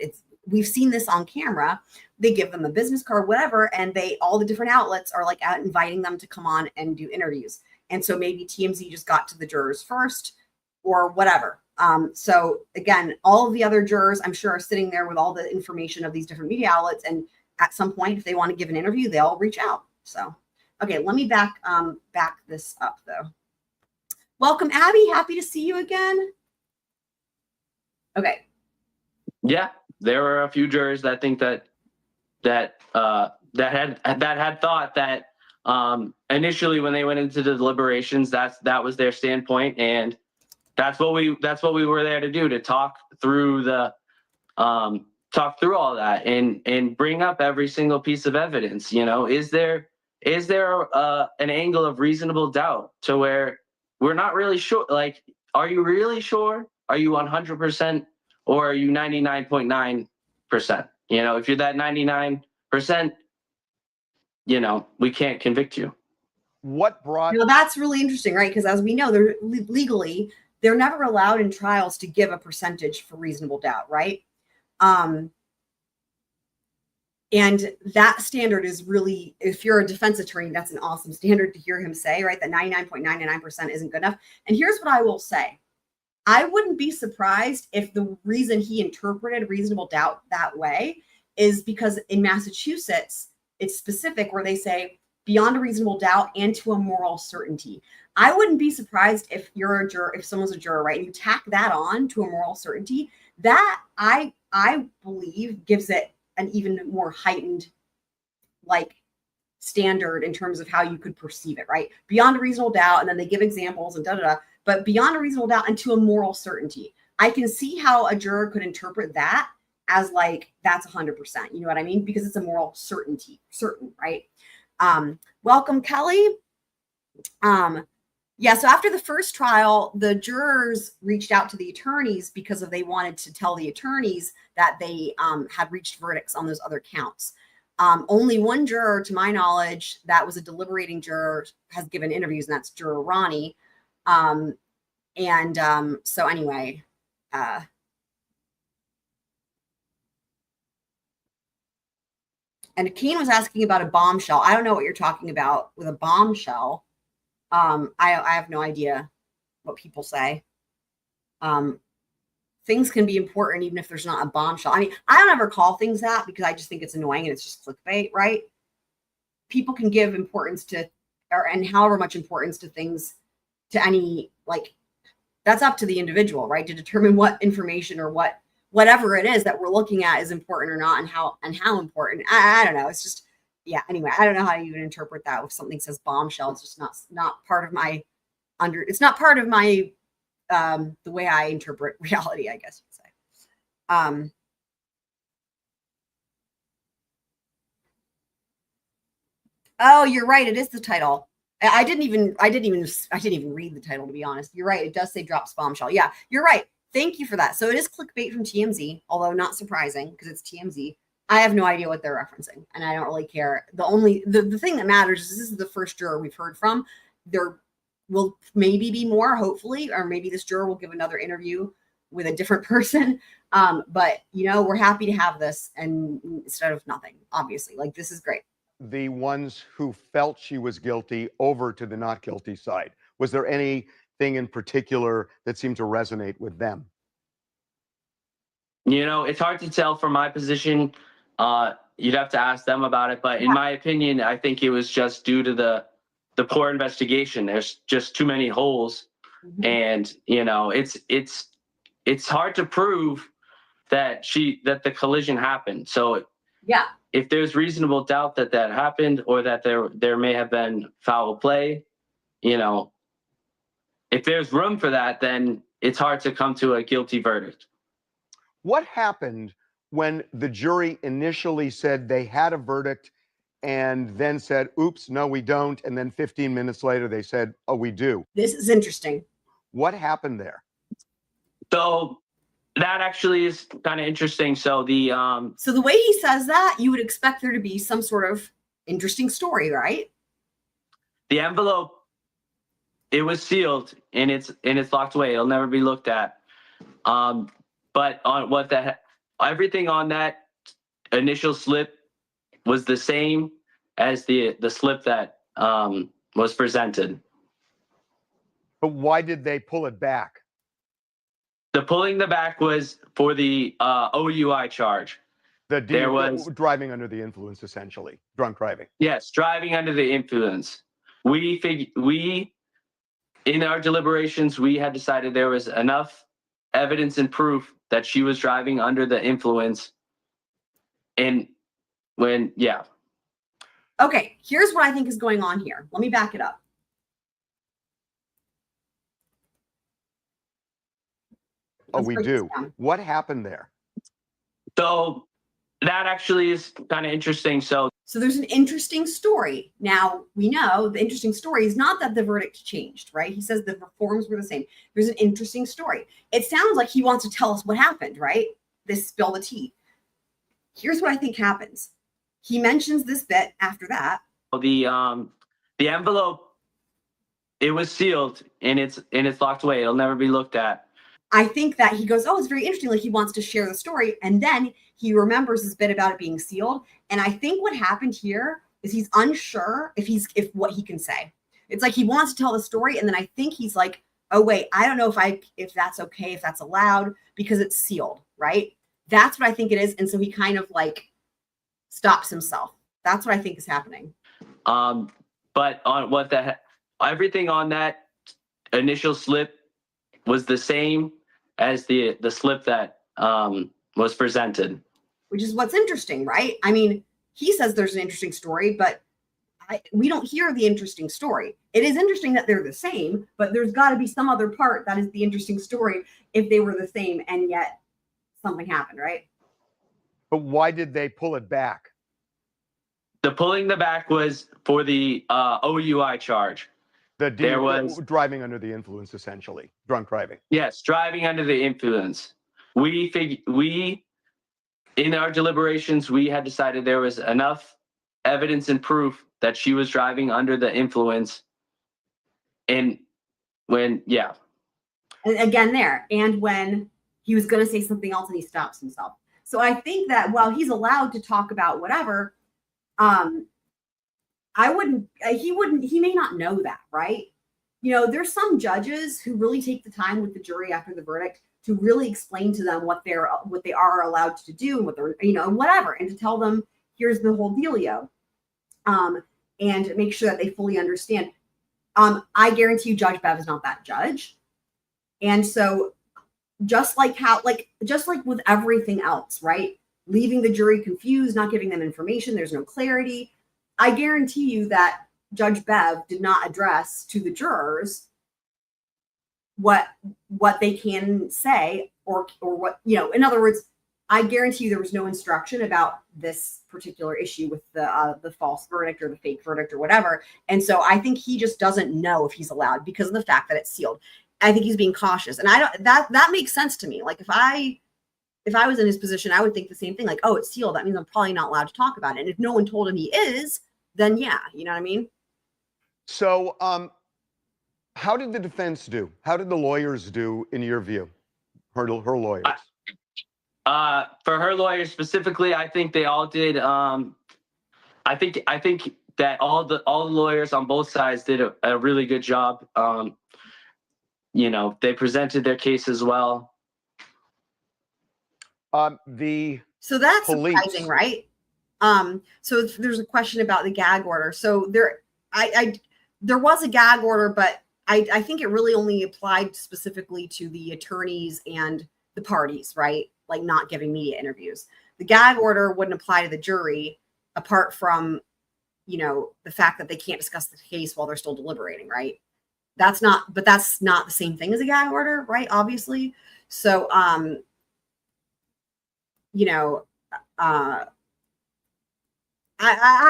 we've seen this on camera. They give them a business card, whatever, and all the different outlets are like out inviting them to come on and do interviews. And so maybe TMZ just got to the jurors first or whatever. So again, all of the other jurors, I'm sure, are sitting there with all the information of these different media outlets. And at some point, if they want to give an interview, they'll reach out. So, okay, let me back this up though. Welcome, Abby. Happy to see you again. Okay. Yeah, there were a few jurors that think that had thought that initially when they went into the deliberations, that was their standpoint, and that's what we were there to do, to talk through all that and bring up every single piece of evidence. You know, is there an angle of reasonable doubt to where we're not really sure? Like, are you really sure? Are you 100%, or are you 99.9%? You know, if you're that 99%, you know, we can't convict you. What brought? Well, that's really interesting, right? Because as we know, they're legally, they're never allowed in trials to give a percentage for reasonable doubt, right? And that standard is really, if you're a defense attorney, that's an awesome standard to hear him say, right? That 99.99% isn't good enough. And here's what I will say. I wouldn't be surprised if the reason he interpreted reasonable doubt that way is because in Massachusetts, it's specific where they say beyond a reasonable doubt and to a moral certainty. I wouldn't be surprised if you're a juror, if someone's a juror, right, and you tack that on to a moral certainty, that I believe gives it an even more heightened like standard in terms of how you could perceive it, right? Beyond a reasonable doubt, and then they give examples and but beyond a reasonable doubt and to a moral certainty. I can see how a juror could interpret that as like, that's 100%. You know what I mean? Because it's a moral certainty, certain, right? Welcome, Kelly. Yeah, so after the first trial, the jurors reached out to the attorneys because they wanted to tell the attorneys that they had reached verdicts on those other counts. Only one juror, to my knowledge, that was a deliberating juror, has given interviews, and that's Juror Ronnie. So anyway, and Keen was asking about a bombshell. I don't know what you're talking about with a bombshell. I have no idea what people say. Things can be important even if there's not a bombshell. I mean, I don't ever call things that because I just think it's annoying and it's just clickbait, right? People can give importance to, and however much importance to things, to any, like, that's up to the individual, right? To determine what information or whatever it is that we're looking at is important or not, and how important. I don't know. It's just, yeah. Anyway, I don't know how to even interpret that. If something says bombshell, it's just not part of my it's not part of my the way I interpret reality, I guess you'd say. Oh, you're right. It is the title. I didn't even read the title, to be honest. You're right. It does say drops bombshell. Yeah, you're right. Thank you for that. So it is clickbait from TMZ, although not surprising because it's TMZ. I have no idea what they're referencing, and I don't really care. The thing that matters is this is the first juror we've heard from. There will maybe be more, hopefully, or maybe this juror will give another interview with a different person. But you know, we're happy to have this, and instead of nothing, obviously, like, this is great. The ones who felt she was guilty over to the not guilty side. Was there anything in particular that seemed to resonate with them? You know, it's hard to tell from my position. You'd have to ask them about it. But in my opinion, I think it was just due to the poor investigation. There's just too many holes. Mm-hmm. And, you know, it's hard to prove that the collision happened. So yeah, if there's reasonable doubt that happened, or that there may have been foul play, you know, if there's room for that, then it's hard to come to a guilty verdict. What happened when the jury initially said they had a verdict and then said, oops, no, we don't. And then 15 minutes later, they said, oh, we do. This is interesting. What happened there? So that actually is kind of interesting. So the way he says that, you would expect there to be some sort of interesting story, right? The envelope, it was sealed and it's locked away. It'll never be looked at. But on everything on that initial slip was the same as the slip that was presented. But why did they pull it back? The pulling the back was for the OUI charge. There was driving under the influence, essentially drunk driving. Yes, driving under the influence. We in our deliberations we had decided there was enough evidence and proof that she was driving under the influence. And Okay, here's what I think is going on here. Let me back it up. Oh, Let's we break this do. down. What happened there? So that actually is kind of interesting. So there's an interesting story. Now, we know the interesting story is not that the verdict changed, right? He says the forms were the same. There's an interesting story. It sounds like he wants to tell us what happened, right? This spill the tea. Here's what I think happens. He mentions this bit after that. the envelope, it was sealed and it's locked away. It'll never be looked at. I think that he goes, oh, it's very interesting. Like he wants to share the story. And then he remembers this bit about it being sealed. And I think what happened here is he's unsure if what he can say. It's like he wants to tell the story. And then I think he's like, oh, wait, I don't know if that's okay, if that's allowed, because it's sealed, right? That's what I think it is. And so he kind of like stops himself. That's what I think is happening. But on everything on that initial slip was the same as the slip that was presented. Which is what's interesting, right? I mean, he says there's an interesting story, but we don't hear the interesting story. It is interesting that they're the same, but there's got to be some other part that is the interesting story if they were the same and yet something happened, right? But why did they pull it back? The pulling the back was for the OUI charge. There was driving under the influence, essentially drunk driving. Yes, driving under the influence. We in our deliberations we had decided there was enough evidence and proof that she was driving under the influence. And when and again there, and when he was going to say something else and he stops himself. So I think that while he's allowed to talk about whatever, he may not know that, right? You know, there's some judges who really take the time with the jury after the verdict to really explain to them what they are allowed to do, what they're, whatever, and to tell them, here's the whole dealio, and make sure that they fully understand. I guarantee you Judge Bev is not that judge. And so just like with everything else, right? Leaving the jury confused, not giving them information, there's no clarity. I guarantee you that Judge Bev did not address to the jurors what they can say or what, in other words, I guarantee you there was no instruction about this particular issue with the false verdict or the fake verdict or whatever. And so I think he just doesn't know if he's allowed because of the fact that it's sealed. I think he's being cautious. And that makes sense to me. Like if I was in his position, I would think the same thing. Like, oh, it's sealed. That means I'm probably not allowed to talk about it. And if no one told him he is, then yeah, you know what I mean? So how did the defense do? How did the lawyers do in your view? Her lawyers. For her lawyers specifically, I think they all did. I think that all the lawyers on both sides did a really good job. They presented their case as well. So that's police. Surprising, right? So there's a question about the gag order. So there was a gag order, but I think it really only applied specifically to the attorneys and the parties, right? Like not giving media interviews. The gag order wouldn't apply to the jury apart from, the fact that they can't discuss the case while they're still deliberating, right? That's not the same thing as a gag order, right? Obviously. So, I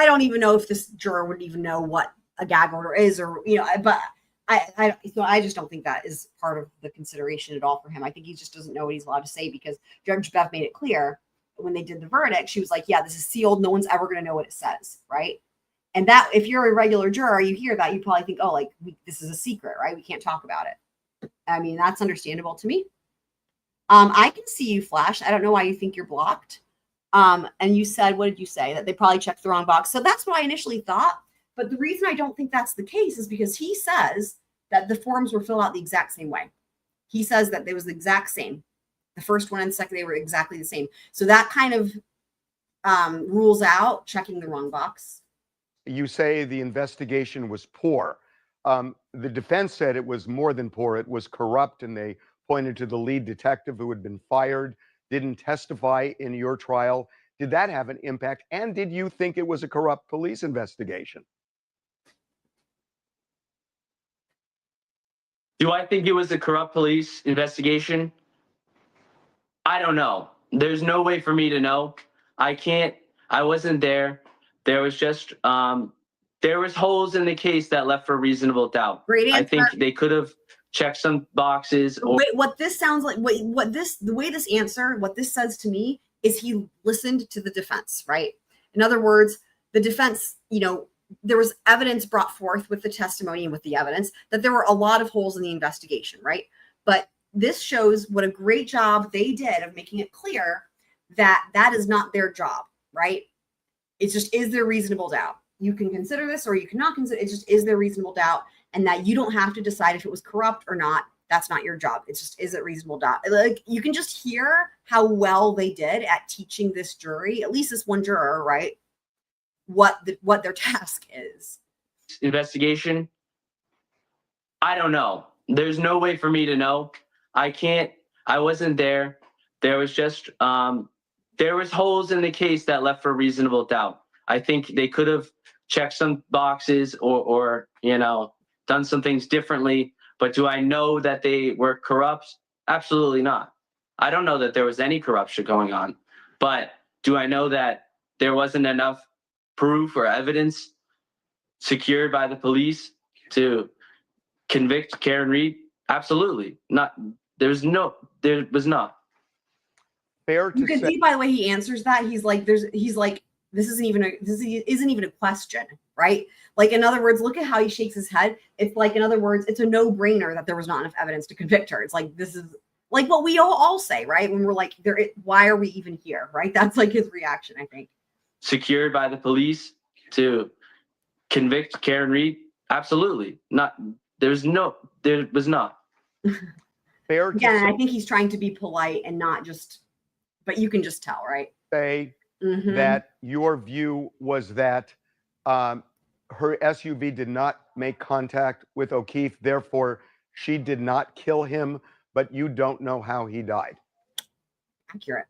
don't even know if this juror would even know what a gag order is but I just don't think that is part of the consideration at all for him. I think he just doesn't know what he's allowed to say because Judge Bev made it clear when they did the verdict. She was like, yeah, this is sealed. No one's ever going to know what it says. Right. And that if you're a regular juror, you hear that, you probably think, oh, like this is a secret, right? We can't talk about it. I mean, that's understandable to me. I can see you flash. I don't know why you think you're blocked. And you said, what did you say? That they probably checked the wrong box. So that's what I initially thought. But the reason I don't think that's the case is because he says that the forms were filled out the exact same way. He says that they was the exact same. The first one and second, they were exactly the same. So that kind of rules out checking the wrong box. You say the investigation was poor. The defense said it was more than poor. It was corrupt, and they pointed to the lead detective who had been fired, didn't testify in your trial. Did that have an impact? And did you think it was a corrupt police investigation? Do I think it was a corrupt police investigation? I don't know. There's no way for me to know. I wasn't there. There was just there was holes in the case that left for reasonable doubt. Great answer. I think they could have checked some boxes. Or Wait, what this sounds like, the way this answer, what this says to me is he listened to the defense, right? In other words, the defense, there was evidence brought forth with the testimony and with the evidence that there were a lot of holes in the investigation, right? But this shows what a great job they did of making it clear that that is not their job, right? It's just, is there reasonable doubt? You can consider this or you cannot consider. It just, is there reasonable doubt? And that you don't have to decide if it was corrupt or not. That's not your job. It's just, is it reasonable doubt? Like, you can just hear how well they did at teaching this jury, at least this one juror, right? What their task is. Investigation? I don't know. There's no way for me to know. I wasn't there. There was just there was holes in the case that left for reasonable doubt. I think they could have checked some boxes or done some things differently. But do I know that they were corrupt? Absolutely not. I don't know that there was any corruption going on. But do I know that there wasn't enough proof or evidence secured by the police to convict Karen Reed? Absolutely not. There was not. Fair to You can say, see by the way he answers that this isn't even a question, right? Like, in other words, look at how he shakes his head. It's like, in other words, it's a no-brainer that there was not enough evidence to convict her. It's like, this is like what we all say, right? When we're like, why are we even here, right? That's like his reaction, I think. Secured by the police to convict Karen Reed? Absolutely not. There was not. fair to Again, I think he's trying to be polite and not just, but you can just tell, right? say Mhm. that your view was that her SUV did not make contact with O'Keefe, therefore she did not kill him, but you don't know how he died. Accurate.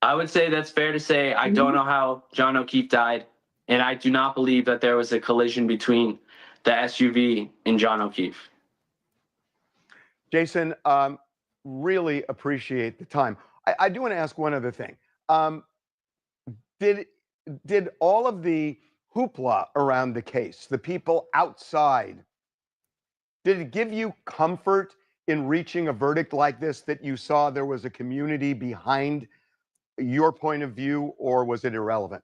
I would say that's fair to say. I don't know how John O'Keefe died, and I do not believe that there was a collision between the SUV and John O'Keefe. Jason, really appreciate the time. I do want to ask one other thing. Did all of the hoopla around the case, the people outside, did it give you comfort in reaching a verdict like this, that you saw there was a community behind your point of view, or was it irrelevant?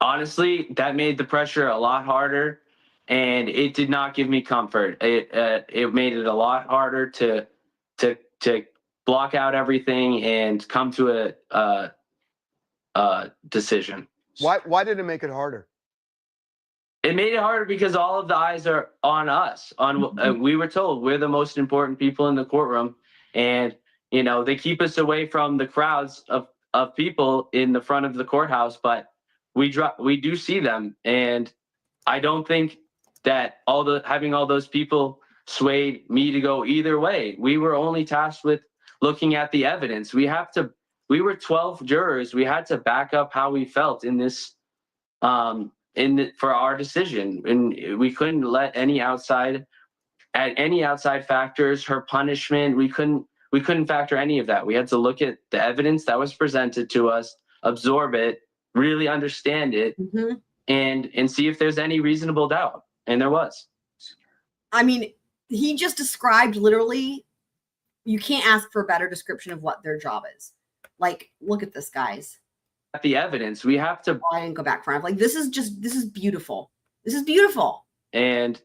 Honestly, that made the pressure a lot harder, and it did not give me comfort. It made it a lot harder to block out everything and come to a decision. Why did it make it harder? It made it harder because all of the eyes are on us. We were told we're the most important people in the courtroom, and they keep us away from the crowds of people in the front of the courthouse, but we do see them, and I don't think that having all those people swayed me to go either way. We were only tasked with looking at the evidence. We were 12 jurors. We had to back up how we felt in this for our decision, and we couldn't let any outside factors, her punishment. We couldn't factor any of that. We had to look at the evidence that was presented to us, absorb it, really understand it, and see if there's any reasonable doubt. And there was. I mean, he just described literally, you can't ask for a better description of what their job is. Like, look at this, guys. The evidence, we have to. I didn't go back far enough. Like, this is beautiful. This is beautiful. And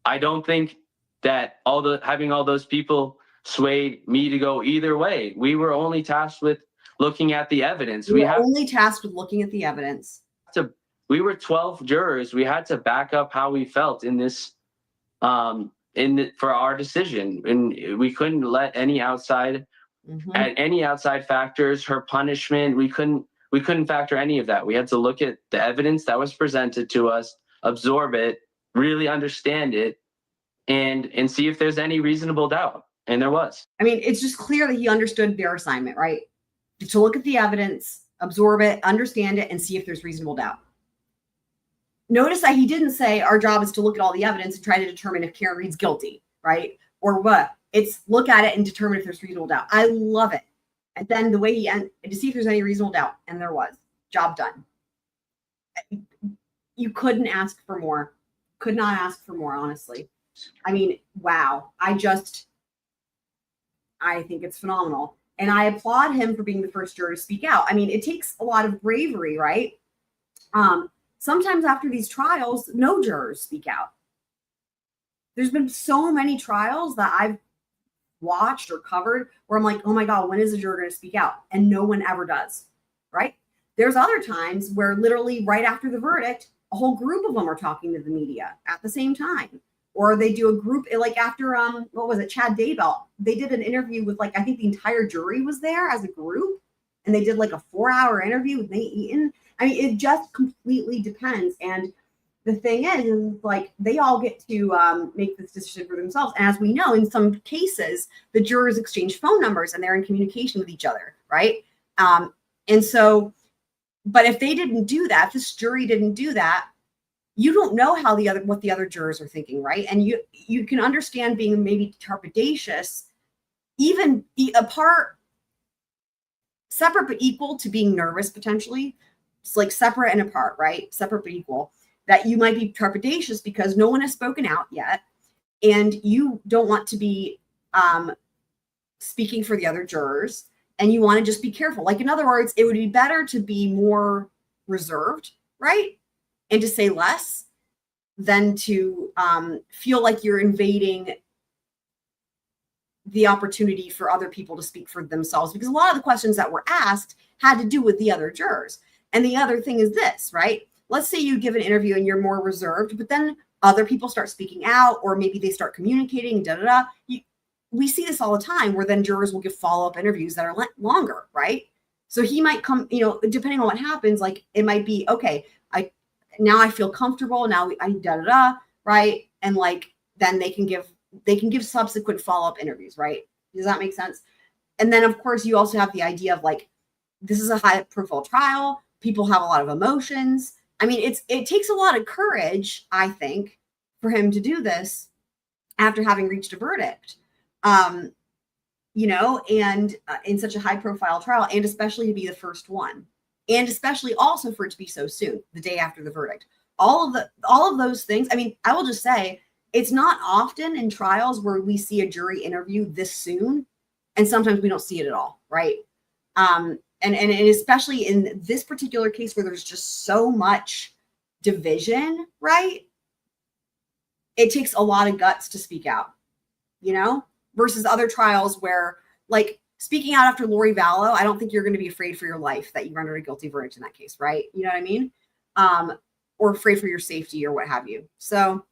I don't think that having all those people swayed me to go either way. We were only tasked with looking at the evidence. We were only tasked with looking at the evidence. We were 12 jurors. We had to back up how we felt in this for our decision, and we couldn't let any outside at any outside factors, her punishment. We couldn't factor any of that. We had to look at the evidence that was presented to us, absorb it, really understand it, and see if there's any reasonable doubt. And there was. I mean, it's just clear that he understood their assignment, right? To look at the evidence, absorb it, understand it, and see if there's reasonable doubt. Notice that he didn't say our job is to look at all the evidence and try to determine if Karen Reed's guilty, right? Or what? It's look at it and determine if there's reasonable doubt. I love it. And then the way he ended, to see if there's any reasonable doubt, and there was. Job done. You couldn't ask for more. Could not ask for more, honestly. I mean, wow. I think it's phenomenal. And I applaud him for being the first juror to speak out. I mean, it takes a lot of bravery, right? Sometimes after these trials, no jurors speak out. There's been so many trials that I've watched or covered where I'm like, oh my God, when is a juror going to speak out? And no one ever does, right? There's other times where literally right after the verdict, a whole group of them are talking to the media at the same time. Or they do a group, like after, what was it, Chad Daybell, they did an interview with like, I think the entire jury was there as a group. And they did like a 4-hour interview with Nate Eaton. I mean, it just completely depends. And the thing is like, they all get to make this decision for themselves. And as we know, in some cases, the jurors exchange phone numbers and they're in communication with each other, right? And so, but if they didn't do that, if this jury didn't do that, you don't know how what the other jurors are thinking, right? And you can understand being maybe trepidatious, even apart, separate but equal to being nervous potentially. It's like separate and apart, right? Separate but equal. That you might be trepidatious because no one has spoken out yet, and you don't want to be speaking for the other jurors, and you want to just be careful. Like, in other words, it would be better to be more reserved, right? And to say less than to feel like you're invading the opportunity for other people to speak for themselves. Because a lot of the questions that were asked had to do with the other jurors. And the other thing is this, right? Let's say you give an interview and you're more reserved, but then other people start speaking out, or maybe they start communicating, we see this all the time where then jurors will give follow-up interviews that are longer, right? So he might come, depending on what happens, like it might be, okay, now I feel comfortable. Now right? And like, then they can give subsequent follow-up interviews, right? Does that make sense? And then of course you also have the idea of like, this is a high profile trial. People have a lot of emotions. I mean, it takes a lot of courage, I think, for him to do this after having reached a verdict, and in such a high profile trial, and especially to be the first one. And especially also for it to be so soon, the day after the verdict. All of those things. I mean, I will just say it's not often in trials where we see a jury interview this soon, and sometimes we don't see it at all, right? And especially in this particular case where there's just so much division, right? It takes a lot of guts to speak out, versus other trials where, like, speaking out after Lori Vallow, I don't think you're going to be afraid for your life that you rendered a guilty verdict in that case, right? You know what I mean? Or afraid for your safety or what have you. So,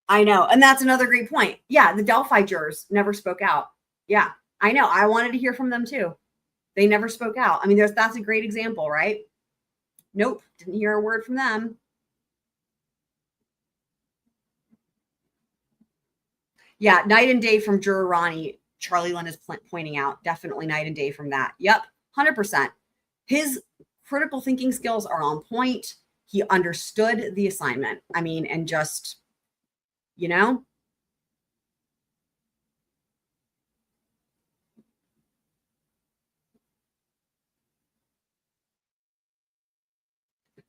I know. And that's another great point. Yeah. The Delphi jurors never spoke out. Yeah, I know. I wanted to hear from them too. They never spoke out. I mean, that's a great example, right? Nope. Didn't hear a word from them. Yeah. Night and day from juror Ronnie. Charlie Lynn is pointing out. Definitely night and day from that. Yep. 100%. His critical thinking skills are on point. He understood the assignment. I mean, and just,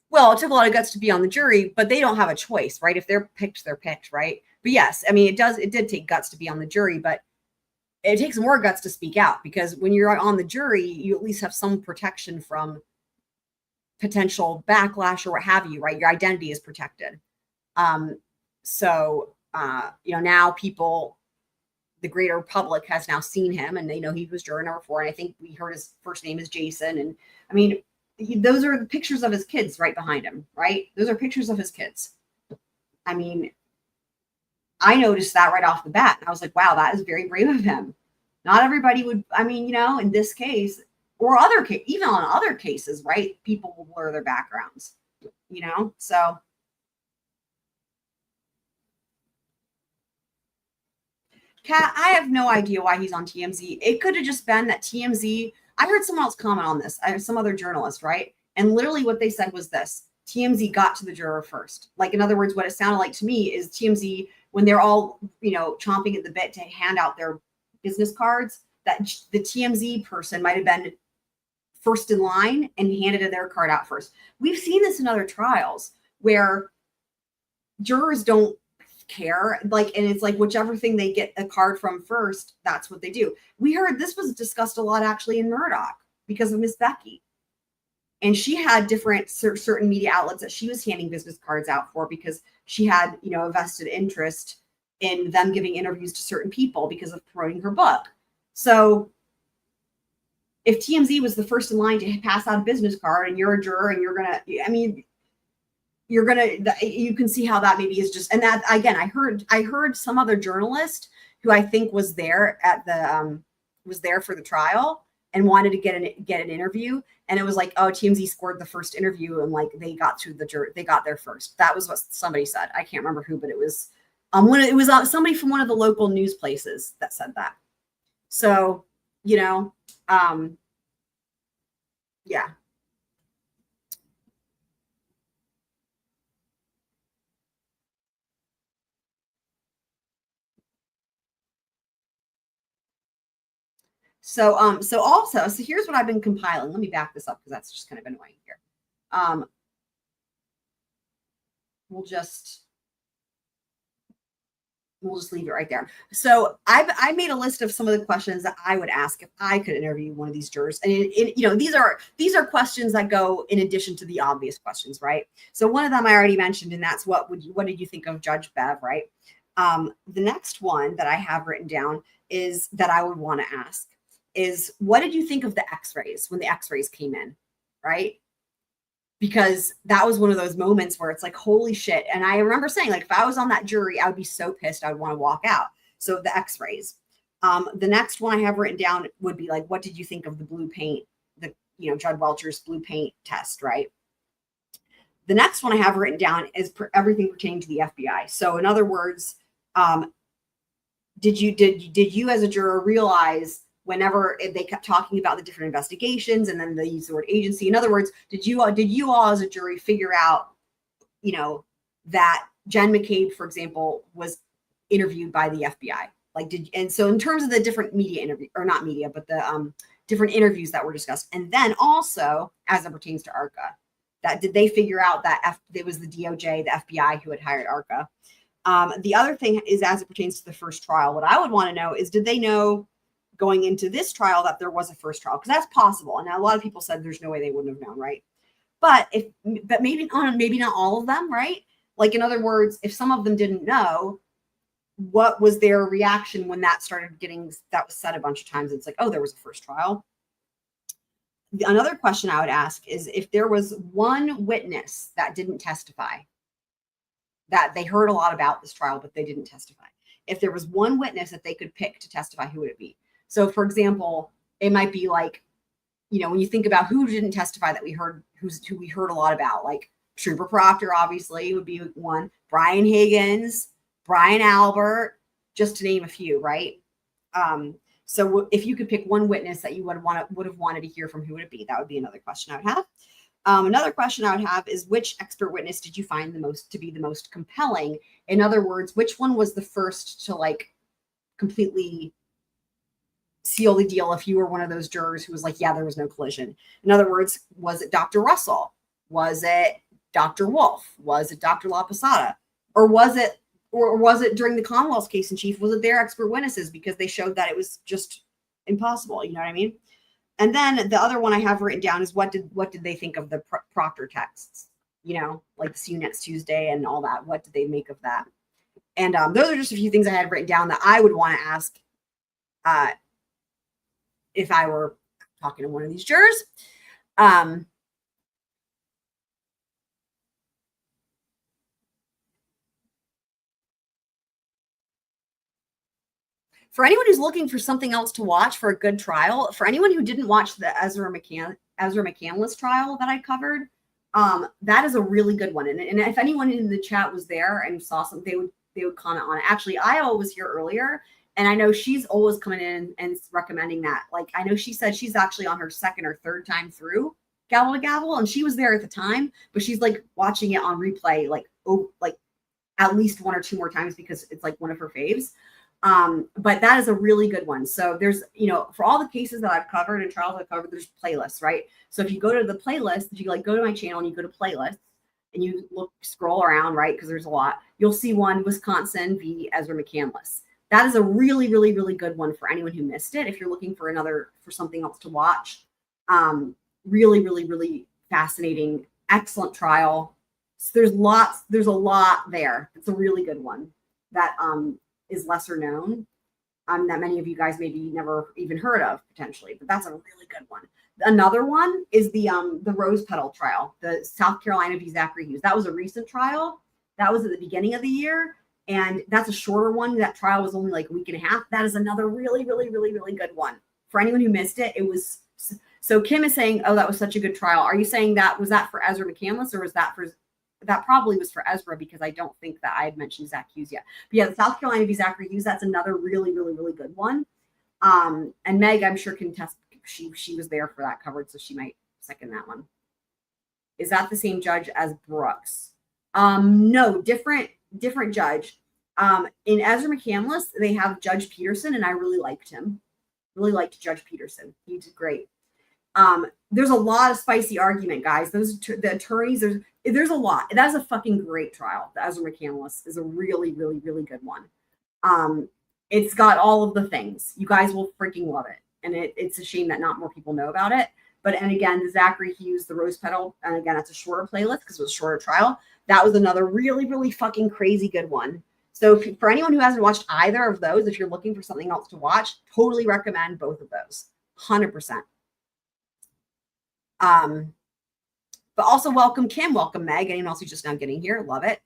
well, it took a lot of guts to be on the jury, but they don't have a choice, right? If they're picked, right? But yes, I mean, it did take guts to be on the jury, but it takes more guts to speak out, because when you're on the jury, you at least have some protection from potential backlash or what have you, right? Your identity is protected. So, now people, the greater public has now seen him and they know he was juror number 4. And I think we heard his first name is Jason. And I mean, those are the pictures of his kids right behind him, right? Those are pictures of his kids. I mean, I noticed that right off the bat. And I was like, wow, that is very brave of him. Not everybody would, I mean, in this case, or even on other cases, right? People will blur their backgrounds, so. Kat, I have no idea why he's on TMZ. It could have just been that TMZ, I heard someone else comment on this, some other journalist, right? And literally what they said was this: TMZ got to the juror first. Like, in other words, what it sounded like to me is TMZ, when they're all, chomping at the bit to hand out their business cards, that the TMZ person might have been first in line and handed their card out first. We've seen this in other trials where jurors don't care, and it's like whichever thing they get a card from first, that's what they do. We heard this was discussed a lot actually in Murdoch because of Miss Becky, and she had different certain media outlets that she was handing business cards out for because she had a vested interest in them giving interviews to certain people because of promoting her book. So if TMZ was the first in line to pass out a business card and you're a juror and you can see how that maybe is just, and that again, I heard some other journalist who I think was there at the, was there for the trial and wanted to get an interview. And it was like, oh, TMZ scored the first interview and like they got to the jury, they got there first. That was what somebody said. I can't remember who, but it was somebody from one of the local news places that said that. So, yeah. So here's what I've been compiling. Let me back this up because that's just kind of annoying here. We'll just leave it right there. So I made a list of some of the questions that I would ask if I could interview one of these jurors. And these are questions that go in addition to the obvious questions, right? So one of them I already mentioned, and that's what did you think of Judge Bev, right? The next one that I have written down is that I would want to ask is, what did you think of the x-rays when the x-rays came in, right? Because that was one of those moments where it's like, holy shit. And I remember saying, like, if I was on that jury, I would be so pissed, I would want to walk out. So the x-rays. The next one I have written down would be like, what did you think of the blue paint, Judd Welcher's blue paint test, right? The next one I have written down is everything pertaining to the FBI. So in other words, did you as a juror realize whenever they kept talking about the different investigations and then they used the word agency? In other words, did you all as a jury figure out, that Jen McCabe, for example, was interviewed by the FBI? And so in terms of the different media interview, or not media, but the different interviews that were discussed. And then also as it pertains to ARCA, that did they figure out that it was the DOJ, the FBI who had hired ARCA? The other thing is, as it pertains to the first trial, what I would want to know is, did they know going into this trial that there was a first trial? Because that's possible. And a lot of people said there's no way they wouldn't have known, right? But maybe not all of them, right? Like, in other words, if some of them didn't know, what was their reaction when that was said a bunch of times? It's like, oh, there was a first trial. Another question I would ask is, if there was one witness that didn't testify, that they heard a lot about this trial, but they didn't testify. If there was one witness that they could pick to testify, who would it be? So, for example, it might be like, when you think about who didn't testify that we heard, who we heard a lot about, like Trooper Proctor, obviously, would be one. Brian Higgins, Brian Albert, just to name a few, right? So if you could pick one witness that you would have wanted to hear from, who would it be? That would be another question I would have. Another question I would have is, which expert witness did you find to be the most compelling? In other words, which one was the first to like completely seal the deal if you were one of those jurors who was like, yeah, there was no collision? In other words, was it Dr. Russell? Was it Dr. Wolf? Was it Dr. La Posada? Or was it during the Commonwealth case in chief? Was it their expert witnesses because they showed that it was just impossible? You know what I mean? And then the other one I have written down is what did they think of the Proctor texts? You know, like the see you next Tuesday and all that. What did they make of that? And those are just a few things I had written down that I would want to ask if I were talking to one of these jurors. For anyone who's looking for something else to watch for a good trial, for anyone who didn't watch the Ezra McCandless trial that I covered, that is a really good one. And if anyone in the chat was there and saw something, they would comment on it. Actually, Io was here earlier, and I know she's always coming in and recommending that. Like, I know she said she's actually on her second or third time through Gavel to Gavel, and she was there at the time, but she's like watching it on replay, like at least one or two more times because it's like one of her faves. But that is a really good one. So there's, for all the cases that I've covered and trials I've covered, there's playlists, right? So if you go to the playlist, if you like go to my channel and you go to playlists and you scroll around, right? Because there's a lot, you'll see one, Wisconsin v. Ezra McCandless. That is a really, really, really good one for anyone who missed it. If you're looking for something else to watch, really, really, really fascinating, excellent trial. So there's a lot there. It's a really good one that, is lesser known, that many of you guys maybe never even heard of potentially, but that's a really good one. Another one is the Rose Petal trial, the South Carolina v. Zachary Hughes. That was a recent trial. That was at the beginning of the year, and that's a shorter one. That trial was only like a week and a half. That is another really, really, really, really good one. For anyone who missed it, it was. So Kim is saying, oh, that was such a good trial. Are you saying was that for Ezra McCandless, or was that for? That probably was for Ezra, because I don't think that I had mentioned Zach Hughes yet. But yeah, the South Carolina v. Zachary Hughes, that's another really, really, really good one. And Meg, I'm sure, can test. She was there for that coverage, so she might second that one. Is that the same judge as Brooks? No, different judge. In Ezra McCandless, they have Judge Peterson, and I really liked him. Really liked Judge Peterson. He did great. There's a lot of spicy argument, guys. The attorneys, there's a lot. That's a fucking great trial. The Ezra McCandless is a really, really, really good one. It's got all of the things. You guys will freaking love it. And it's a shame that not more people know about it. And again, the Zachary Hughes, the Rose Petal, and again, it's a shorter playlist because it was a shorter trial. That was another really, really fucking crazy good one. So for anyone who hasn't watched either of those, if you're looking for something else to watch, totally recommend both of those. 100%. But also welcome Kim, welcome Meg, anyone else who's just now getting here, love it.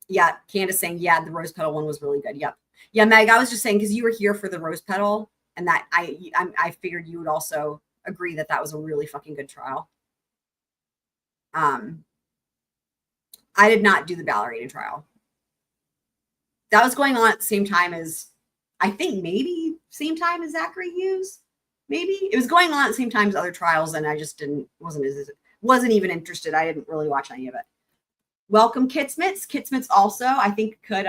Yeah, Candace saying, yeah, the Rose Petal one was really good. Yep. Yeah, Meg, I was just saying because you were here for the Rose Petal, and that I figured you would also agree that that was a really fucking good trial. I did not do the ballerina trial. That was going on at the same time as, I think maybe same time as Zachary Hughes. Maybe it was going on at the same time as other trials, and I just wasn't even interested. I didn't really watch any of it. Welcome Kitsmits. Kitsmits also, I think, could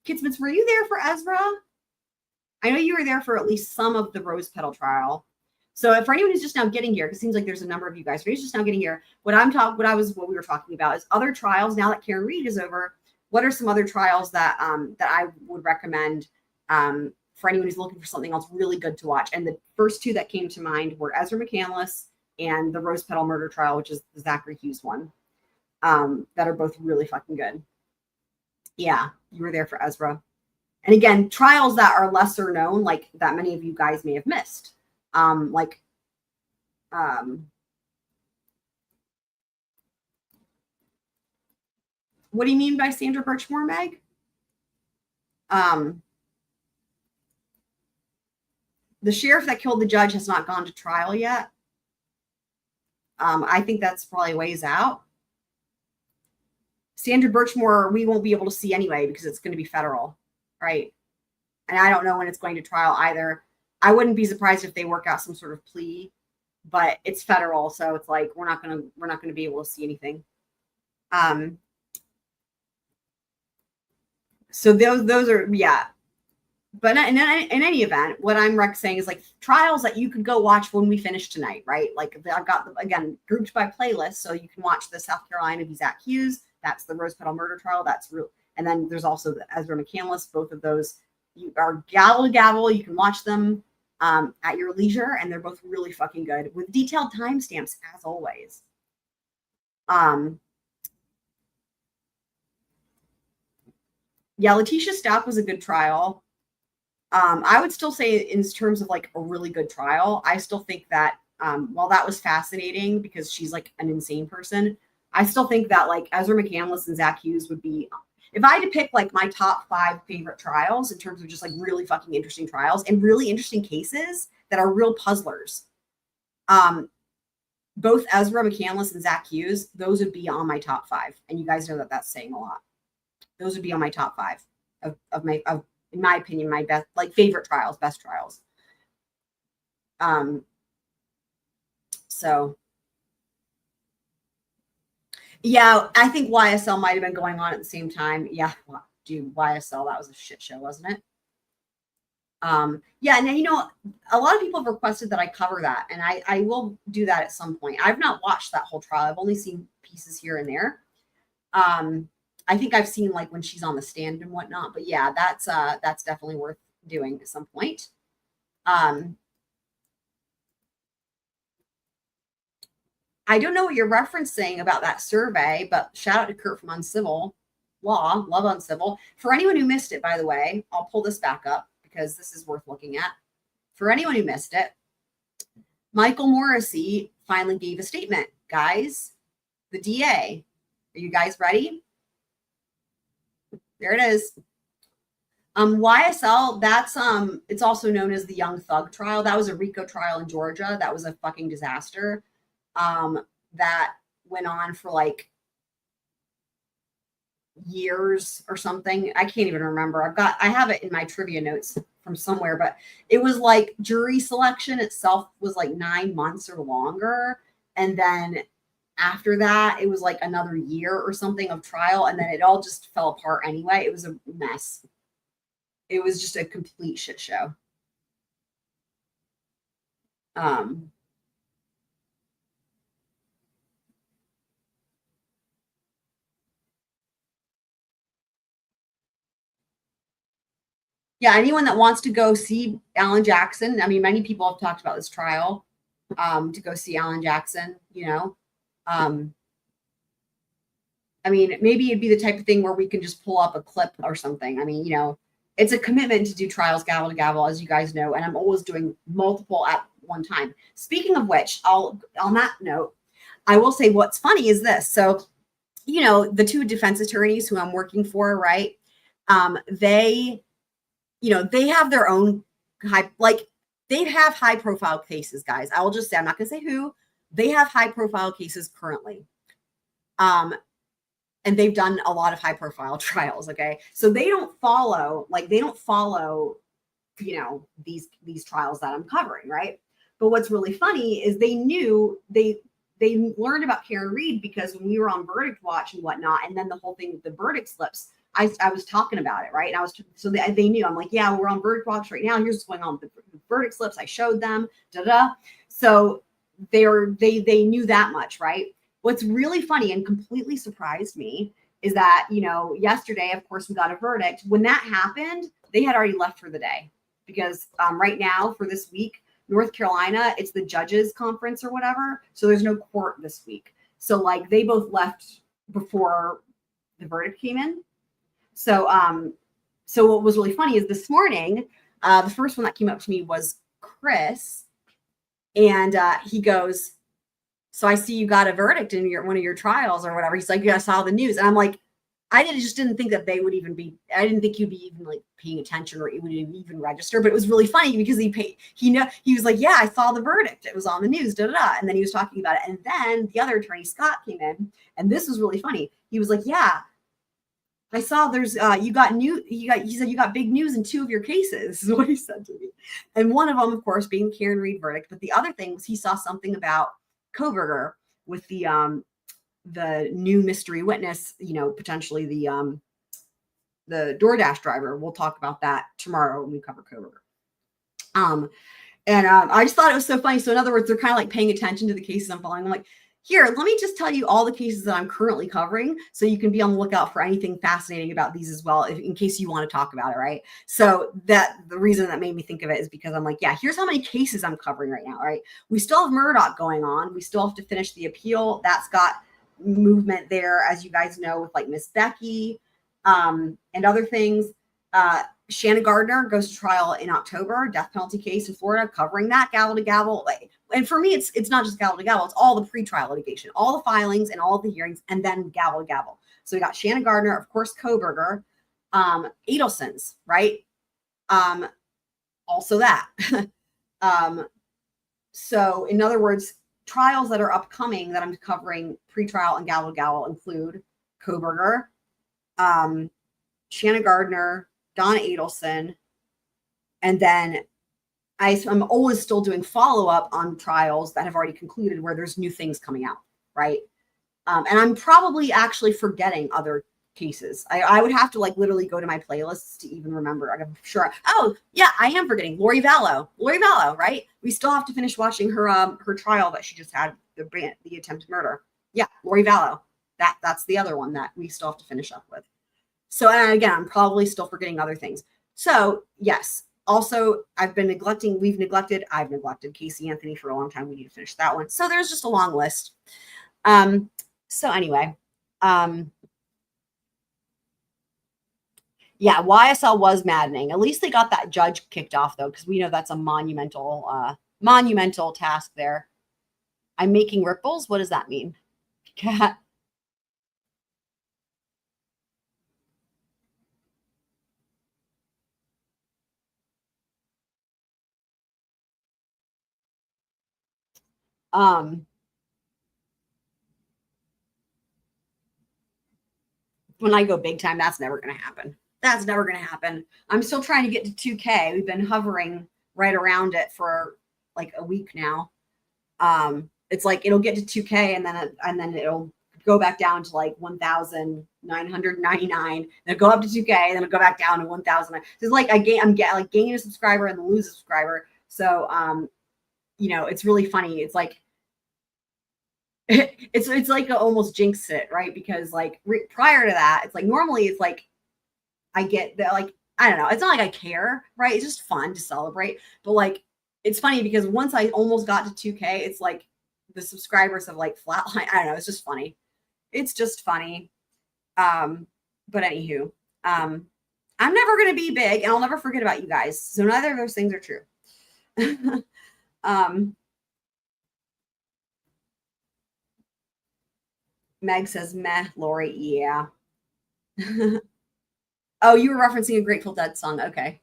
Kitsmits, were you there for Ezra? I know you were there for at least some of the Rose Petal trial. So for anyone who's just now getting here, because it seems like there's a number of you guys who's just now getting here, what we were talking about is other trials. Now that Karen Reed is over, what are some other trials that I would recommend for anyone who's looking for something else really good to watch? And the first two that came to mind were Ezra McCandless and the Rose Petal murder trial, which is the Zachary Hughes one, that are both really fucking good. Yeah, you were there for Ezra. And again, trials that are lesser known, like that many of you guys may have missed. What do you mean by Sandra Birchmore, Meg? The sheriff that killed the judge has not gone to trial yet. I think that's probably ways out. Sandra Birchmore, we won't be able to see anyway because it's going to be federal, right? And I don't know when it's going to trial either. I wouldn't be surprised if they work out some sort of plea, but it's federal, so it's like we're not gonna be able to see anything. So those are, yeah. But in any event, what I'm saying is like trials that you could go watch when we finish tonight, right? Like I've got them again grouped by playlist, so you can watch the South Carolina v. Zach Hughes. That's the Rose Petal murder trial. That's real. And then there's also the Ezra McCandless. Both of those you are gavel to gavel. You can watch them. at your leisure, and they're both really fucking good with detailed timestamps as always. Yeah, Letitia Stapp was a good trial. I would still say in terms of like a really good trial, I still think that while that was fascinating because she's like an insane person, I still think that like Ezra McCandless and Zach Hughes would be, if I had to pick like my top 5 favorite trials in terms of just like really fucking interesting trials and really interesting cases that are real puzzlers. Both Ezra McCandless and Zach Hughes, those would be on my top 5. And you guys know that that's saying a lot. Those would be on my top 5 of in my opinion, my best, like favorite trials, best trials. So yeah, I think YSL might have been going on at the same time. Yeah, dude, YSL, that was a shit show, wasn't it? Yeah, and you know, a lot of people have requested that I cover that, and I will do that at some point. I've not watched that whole trial. I've only seen pieces here and there. I think I've seen like when she's on the stand and whatnot, but yeah, that's definitely worth doing at some point. I don't know what you're referencing about that survey, but shout out to Kurt from Uncivil Law, love Uncivil. For anyone who missed it, by the way, I'll pull this back up because this is worth looking at. For anyone who missed it, Michael Morrissey finally gave a statement. Guys, the DA, are you guys ready? There it is. YSL, that's it's also known as the Young Thug trial. That was a RICO trial in Georgia. That was a fucking disaster. That went on for like years or something. I can't even remember. I have it in my trivia notes from somewhere, but it was like jury selection itself was like 9 months or longer. And then after that, it was like another year or something of trial. And then it all just fell apart anyway. It was a mess. It was just a complete shit show. Yeah, anyone that wants to go see Alan Jackson, I mean, many people have talked about this trial, to go see Alan Jackson, you know. I mean, maybe it'd be the type of thing where we can just pull up a clip or something. I mean, you know, it's a commitment to do trials gavel to gavel, as you guys know, and I'm always doing multiple at one time. Speaking of which, on that note, I will say what's funny is this. So, you know, the 2 defense attorneys who I'm working for, right? They have their own they have high profile cases, guys. I will just say, I'm not going to say who. They have high profile cases currently. And they've done a lot of high profile trials. Okay. So they don't follow, you know, these trials that I'm covering. Right. But what's really funny is they learned about Karen Reed because when we were on Verdict Watch and whatnot, and then the whole thing with the verdict slips, I was talking about it, right? And they knew. I'm like, yeah, we're on Verdict Watch right now. Here's what's going on with the verdict slips. I showed them, So they knew that much, right? What's really funny and completely surprised me is that, you know, yesterday, of course, we got a verdict. When that happened, they had already left for the day because right now for this week, North Carolina, it's the judges conference or whatever. So there's no court this week. So like they both left before the verdict came in. So what was really funny is this morning, the first one that came up to me was Chris, and he goes, "So I see you got a verdict in one of your trials or whatever." He's like, "Yeah, I saw the news," and I'm like, just didn't think that they would even be. I didn't think you'd be even like paying attention or it would even register. But it was really funny because he was like, "Yeah, I saw the verdict. It was on the news." And then he was talking about it, and then the other attorney Scott came in, and this was really funny. He was like, "Yeah, I saw there's you said you got big news in 2 of your cases," is what he said to me. And one of them, of course, being Karen Reed verdict. But the other thing was he saw something about Koberger with the new mystery witness, you know, potentially the DoorDash driver. We'll talk about that tomorrow when we cover Koberger. I just thought it was so funny. So in other words, they're kind of like paying attention to the cases I'm following. I'm like, Here, let me just tell you all the cases that I'm currently covering so you can be on the lookout for anything fascinating about these as well, in case you want to talk about it, right? So that the reason that made me think of it is because I'm like, yeah, here's how many cases I'm covering right now, right? We still have Murdoch going on. We still have to finish the appeal. That's got movement there, as you guys know, with like Miss Becky and other things. Shanna Gardner goes to trial in October, death penalty case in Florida, covering that gavel to gavel. And for me, it's not just gavel to gavel, it's all the pretrial litigation, all the filings and all the hearings, and then gavel to gavel. So we got Shanna Gardner, of course, Koberger, Adelson's, right? Also that. So in other words, trials that are upcoming that I'm covering pretrial and gavel to gavel include Koberger, Shanna Gardner, Donna Adelson, and then I'm always still doing follow-up on trials that have already concluded where there's new things coming out, right? And I'm probably actually forgetting other cases. I would have to like literally go to my playlists to even remember. I'm sure. Oh, yeah, I am forgetting Lori Vallow, right? We still have to finish watching her trial that she just had, the attempted murder. Yeah, Lori Vallow. That's the other one that we still have to finish up with. So, and again, I'm probably still forgetting other things. So, yes. Also, I've neglected Casey Anthony for a long time. We need to finish that one. So there's just a long list. So anyway, yeah, YSL was maddening. At least they got that judge kicked off though, because we know that's a monumental task there. I'm making ripples. What does that mean? Cat. When I go big time, that's never going to happen. That's never going to happen. I'm still trying to get to 2K. We've been hovering right around it for like a week now. It's like it'll get to 2K and then it'll go back down to like 1,999. Then it'll go up to 2K, and then it'll go back down to 1,000. It's like I'm gaining a subscriber and lose a subscriber. So it's really funny. It's like it's like almost jinx it, right? Because like prior to that, it's like normally it's like I get that, like, I don't know, it's not like I care, right? It's just fun to celebrate. But like it's funny because once I almost got to 2K, it's like the subscribers have like flatlined. I don't know, it's just funny. It's just funny. But anywho, I'm never gonna be big and I'll never forget about you guys. So neither of those things are true. Meg says, meh, Lori, yeah. Oh, you were referencing a Grateful Dead song. Okay.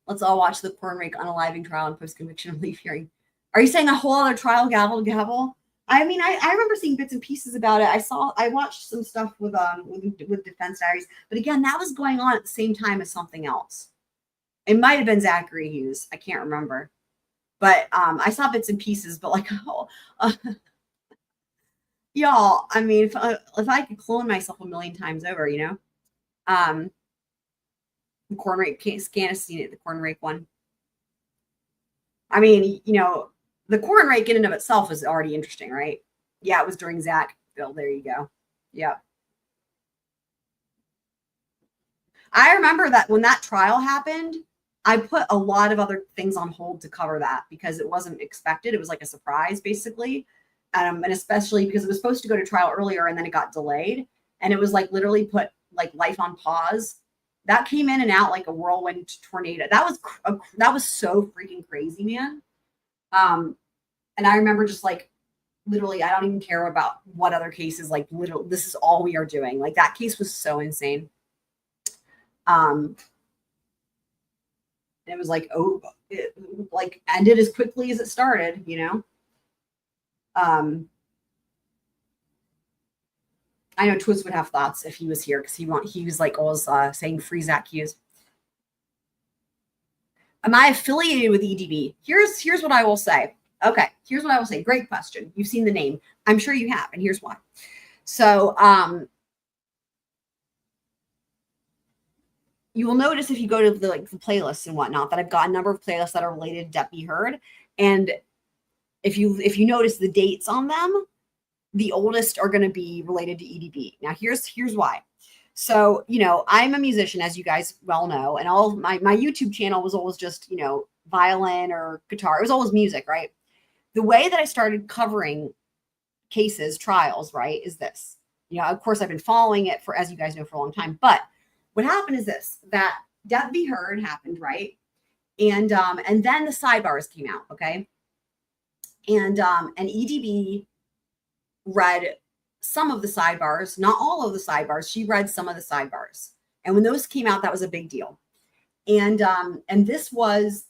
Let's all watch the porn rake unaliving trial and post-conviction relief hearing. Are you saying a whole other trial, gavel to gavel? I mean, I remember seeing bits and pieces about it. I watched some stuff with Defense Diaries, but again, that was going on at the same time as something else. It might have been Zachary Hughes. I can't remember. But I saw bits and pieces, but like, y'all, I mean, if I could clone myself a million times over, the corn rake, Scan has seen it, the corn rake one. I mean, the corn rake in and of itself is already interesting, right? Yeah, it was during Zach. Bill, there you go. Yep. I remember that when that trial happened, I put a lot of other things on hold to cover that because it wasn't expected. It was like a surprise, basically. And especially because it was supposed to go to trial earlier and then it got delayed. And it was like literally put like life on pause. That came in and out like a whirlwind tornado. That was so freaking crazy, man. And I remember just like literally, I don't even care about what other cases, like literally, this is all we are doing. Like that case was so insane. It was like, it like ended as quickly as it started, I know Twiz would have thoughts if he was here because he was like always saying free Zach Hughes. Am I affiliated with EDB? Here's what I will say. Okay, here's what I will say. Great question. You've seen the name. I'm sure you have, and here's why. So you will notice if you go to the playlists and whatnot that I've got a number of playlists that are related to Debt Be Heard. And if you notice the dates on them, the oldest are going to be related to EDB. Now here's why. So, I'm a musician, as you guys well know, and all of my YouTube channel was always just, violin or guitar. It was always music, right? The way that I started covering cases, trials, right, is this. Of course, I've been following it for, as you guys know, for a long time. But what happened is this, that Debt Be Heard happened, right? And then the sidebars came out, okay? And EDB read some of the sidebars, not all of the sidebars. She read some of the sidebars. And when those came out, that was a big deal. And this was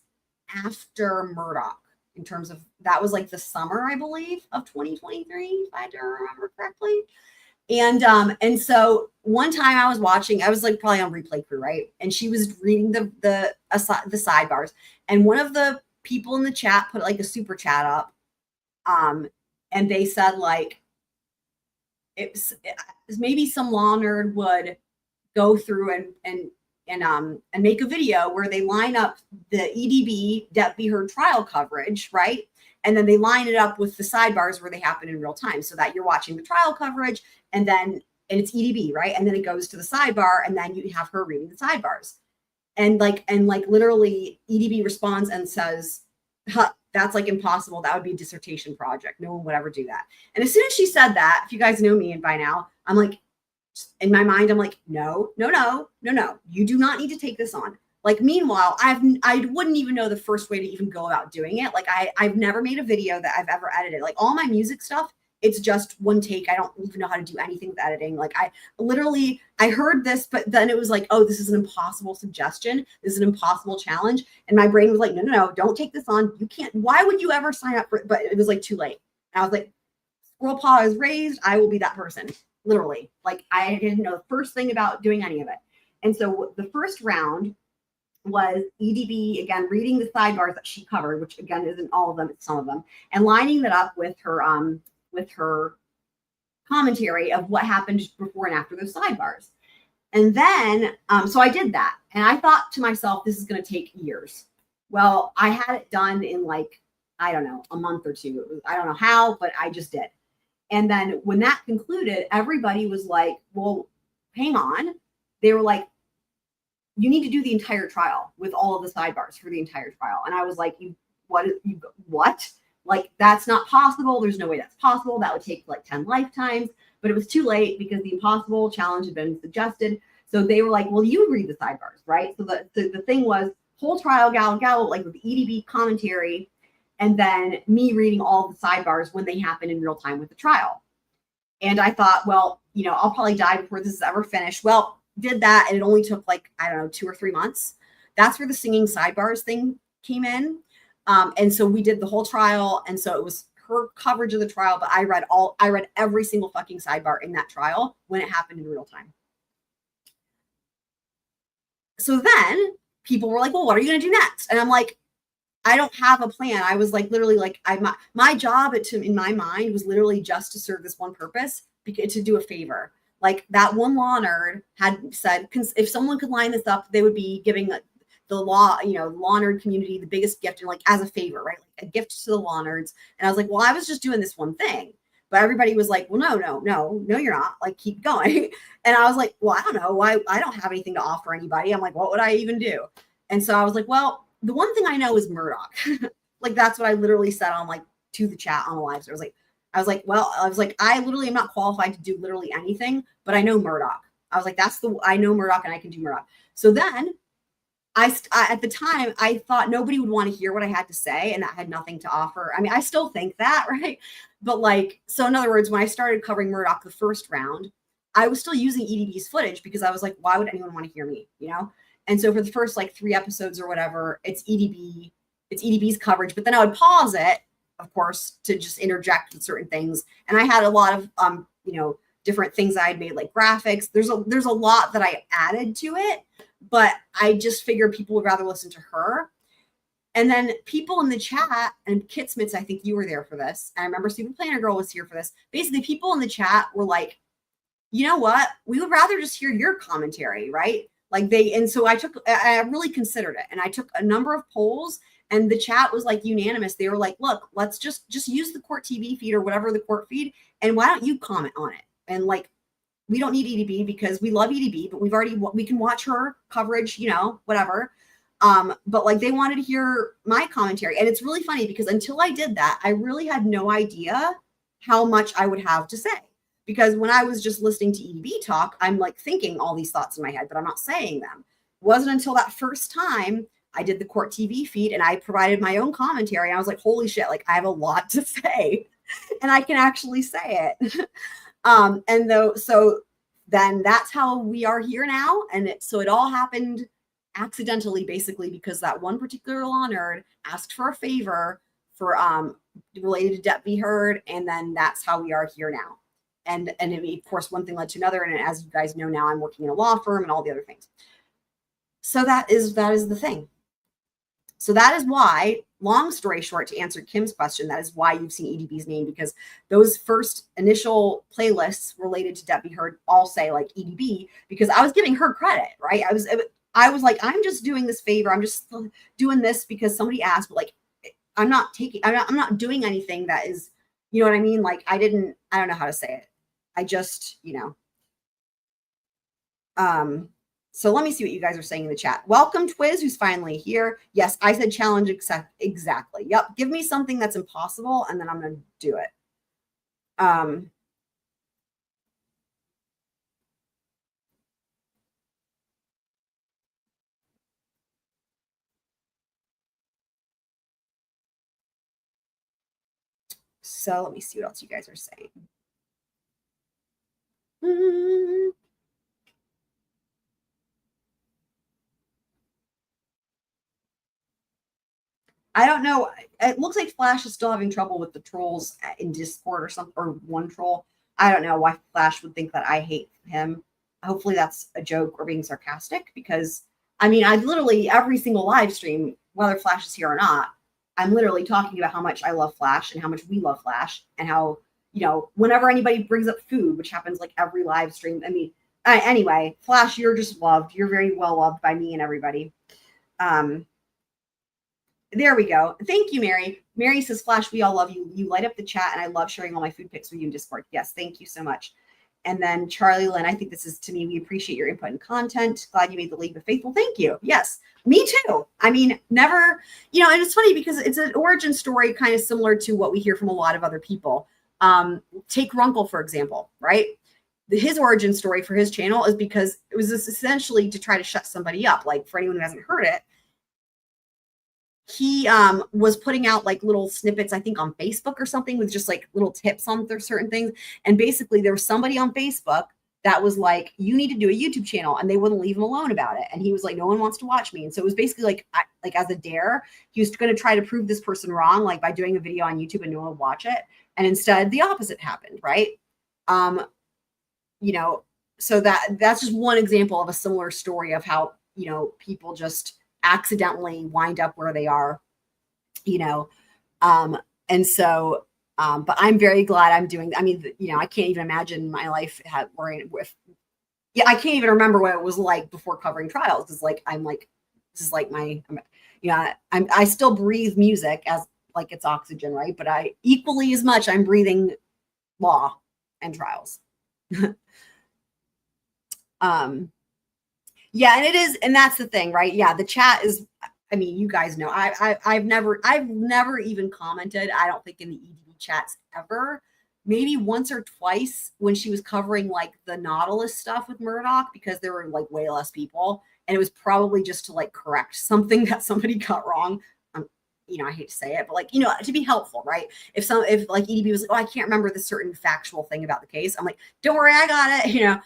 after Murdoch, in terms of, that was like the summer, I believe, of 2023, if I do remember correctly. And so one time I was like probably on Replay Crew, right? And she was reading the sidebars, and one of the people in the chat put like a super chat up, and they said like, it's maybe some law nerd would go through and make a video where they line up the EDB Debt Be Heard trial coverage, right? And then they line it up with the sidebars where they happen in real time, so that you're watching the trial coverage and it's EDB, right? And then it goes to the sidebar, and then you have her reading the sidebars. And literally EDB responds and says, huh, that's like impossible. That would be a dissertation project. No one would ever do that. And as soon as she said that, if you guys know me and by now, I'm like, in my mind, I'm like, no. You do not need to take this on. Like, meanwhile, I wouldn't even know the first way to even go about doing it. Like, I've never made a video that I've ever edited. Like, all my music stuff, it's just one take. I don't even know how to do anything with editing. Like, I heard this, but then it was like, oh, this is an impossible suggestion. This is an impossible challenge. And my brain was like, no, don't take this on. You can't. Why would you ever sign up for it? But it was like too late. And I was like, squirrel paw is raised. I will be that person. Literally. Like, I didn't know the first thing about doing any of it. And so the first round was EDB, again, reading the sidebars that she covered, which again isn't all of them, it's some of them, and lining that up with her commentary of what happened before and after those sidebars. And then, so I did that. And I thought to myself, this is going to take years. Well, I had it done in like, I don't know, a month or two. I don't know how, but I just did. And then when that concluded, everybody was like, well, hang on. They were like, you need to do the entire trial with all of the sidebars for the entire trial. And I was like, what? Like, that's not possible. There's no way that's possible. That would take like 10 lifetimes. But it was too late because the impossible challenge had been suggested. So they were like, well, you read the sidebars, right? So the thing was whole trial, gavel, like with the EDB commentary, and then me reading all the sidebars when they happen in real time with the trial. And I thought, well, I'll probably die before this is ever finished. Well, did that, and it only took like, I don't know, 2 or 3 months. That's where the singing sidebars thing came in. And so we did the whole trial. And so it was her coverage of the trial, but I read every single fucking sidebar in that trial when it happened in real time. So then people were like, well, what are you going to do next? And I'm like, I don't have a plan. I was like, literally like, my job in my mind was literally just to serve this one purpose, to do a favor. Like, that one law nerd had said, if someone could line this up, they would be giving the law nerd community the biggest gift, and like as a favor, right? Like a gift to the law nerds. And I was like, well, I was just doing this one thing. But everybody was like, well, no, you're not. Like, keep going. And I was like, well, I don't know. I don't have anything to offer anybody. I'm like, what would I even do? And so I was like, well, the one thing I know is Murdoch. Like, that's what I literally said on like to the chat on the live. So I was like, I literally am not qualified to do literally anything, but I know Murdoch. I was like, I know Murdoch and I can do Murdoch. So then at the time, I thought nobody would want to hear what I had to say, and that had nothing to offer. I mean, I still think that, right? But like, so in other words, when I started covering Murdoch the first round, I was still using EDB's footage because I was like, why would anyone want to hear me, And so for the first like 3 episodes or whatever, it's EDB's coverage, but then I would pause it, of course, to just interject with certain things. And I had a lot of, different things I had made, like graphics. There's a lot that I added to it, but I just figured people would rather listen to her. And then people in the chat, and Kitsmits, I think you were there for this. And I remember Super Planner Girl was here for this. Basically, people in the chat were like, you know what? We would rather just hear your commentary, right? Like and so I really considered it, and I took a number of polls, and the chat was like unanimous. They were like, look, let's just use the court TV feed or whatever the court feed, and why don't you comment on it? And like, we don't need EDB because we love EDB, but we can watch her coverage, whatever. But like, they wanted to hear my commentary. And it's really funny because until I did that, I really had no idea how much I would have to say. Because when I was just listening to EDB talk, I'm like thinking all these thoughts in my head, but I'm not saying them. It wasn't until that first time I did the court TV feed and I provided my own commentary. I was like, holy shit, like I have a lot to say and I can actually say it. So then that's how we are here now. And so it all happened accidentally, basically, because that one particular law nerd asked for a favor for related to debt be heard. And then that's how we are here now. And of course, one thing led to another. And as you guys know now, I'm working in a law firm and all the other things. So that is the thing. So that is why, long story short, to answer Kim's question, that is why you've seen EDB's name, because those first initial playlists related to debt be heard all say like EDB, because I was giving her credit, right? I was like, I'm just doing this favor. I'm just doing this because somebody asked, but like, I'm not doing anything that is, you know what I mean? Like I don't know how to say it. I just, so let me see what you guys are saying in the chat. Welcome Twiz, who's finally here. Yes, I said challenge exactly. Yep. Give me something that's impossible and then I'm going to do it. So let me see what else you guys are saying. I don't know. It looks like Flash is still having trouble with the trolls in Discord or something, or one troll. I don't know why Flash would think that I hate him. Hopefully that's a joke or being sarcastic, because I mean, I literally every single live stream, whether Flash is here or not, I'm literally talking about how much I love Flash and how much we love Flash and how, whenever anybody brings up food, which happens like every live stream. I mean, anyway, Flash, you're just loved. You're very well loved by me and everybody. There we go. Thank you, Mary. Mary says, Flash, we all love you. You light up the chat, and I love sharing all my food pics with you in Discord. Yes, thank you so much. And then Charlie Lynn, I think this is to me, we appreciate your input and content. Glad you made the League of Faithful. Thank you. Yes, me too. I mean, never, and it's funny because it's an origin story kind of similar to what we hear from a lot of other people. Take Runkle, for example, right? His origin story for his channel is because it was essentially to try to shut somebody up. Like for anyone who hasn't heard it, he was putting out like little snippets, I think on Facebook or something, with just like little tips on certain things. And basically there was somebody on Facebook that was like, you need to do a YouTube channel, and they wouldn't leave him alone about it. And he was like, no one wants to watch me. And so it was basically like as a dare, he was going to try to prove this person wrong, like by doing a video on YouTube and no one would watch it. And instead the opposite happened. Right. So that's just one example of a similar story of how, people just accidentally wind up where they are, and so but I'm very glad I'm doing, I mean, I can't even imagine my life I can't even remember what it was like before covering trials, because like I'm like, this is like my, I still breathe music as like it's oxygen, right? But I equally as much I'm breathing law and trials. Yeah, and it is, and that's the thing, right? Yeah, the chat is, I mean, you guys know, I've never even commented, I don't think, in the EDB chats ever. Maybe once or twice when she was covering like the Nautilus stuff with Murdoch, because there were like way less people, and it was probably just to like correct something that somebody got wrong. I hate to say it, but like, to be helpful, right? If like EDB was like, oh, I can't remember this certain factual thing about the case, I'm like, don't worry, I got it,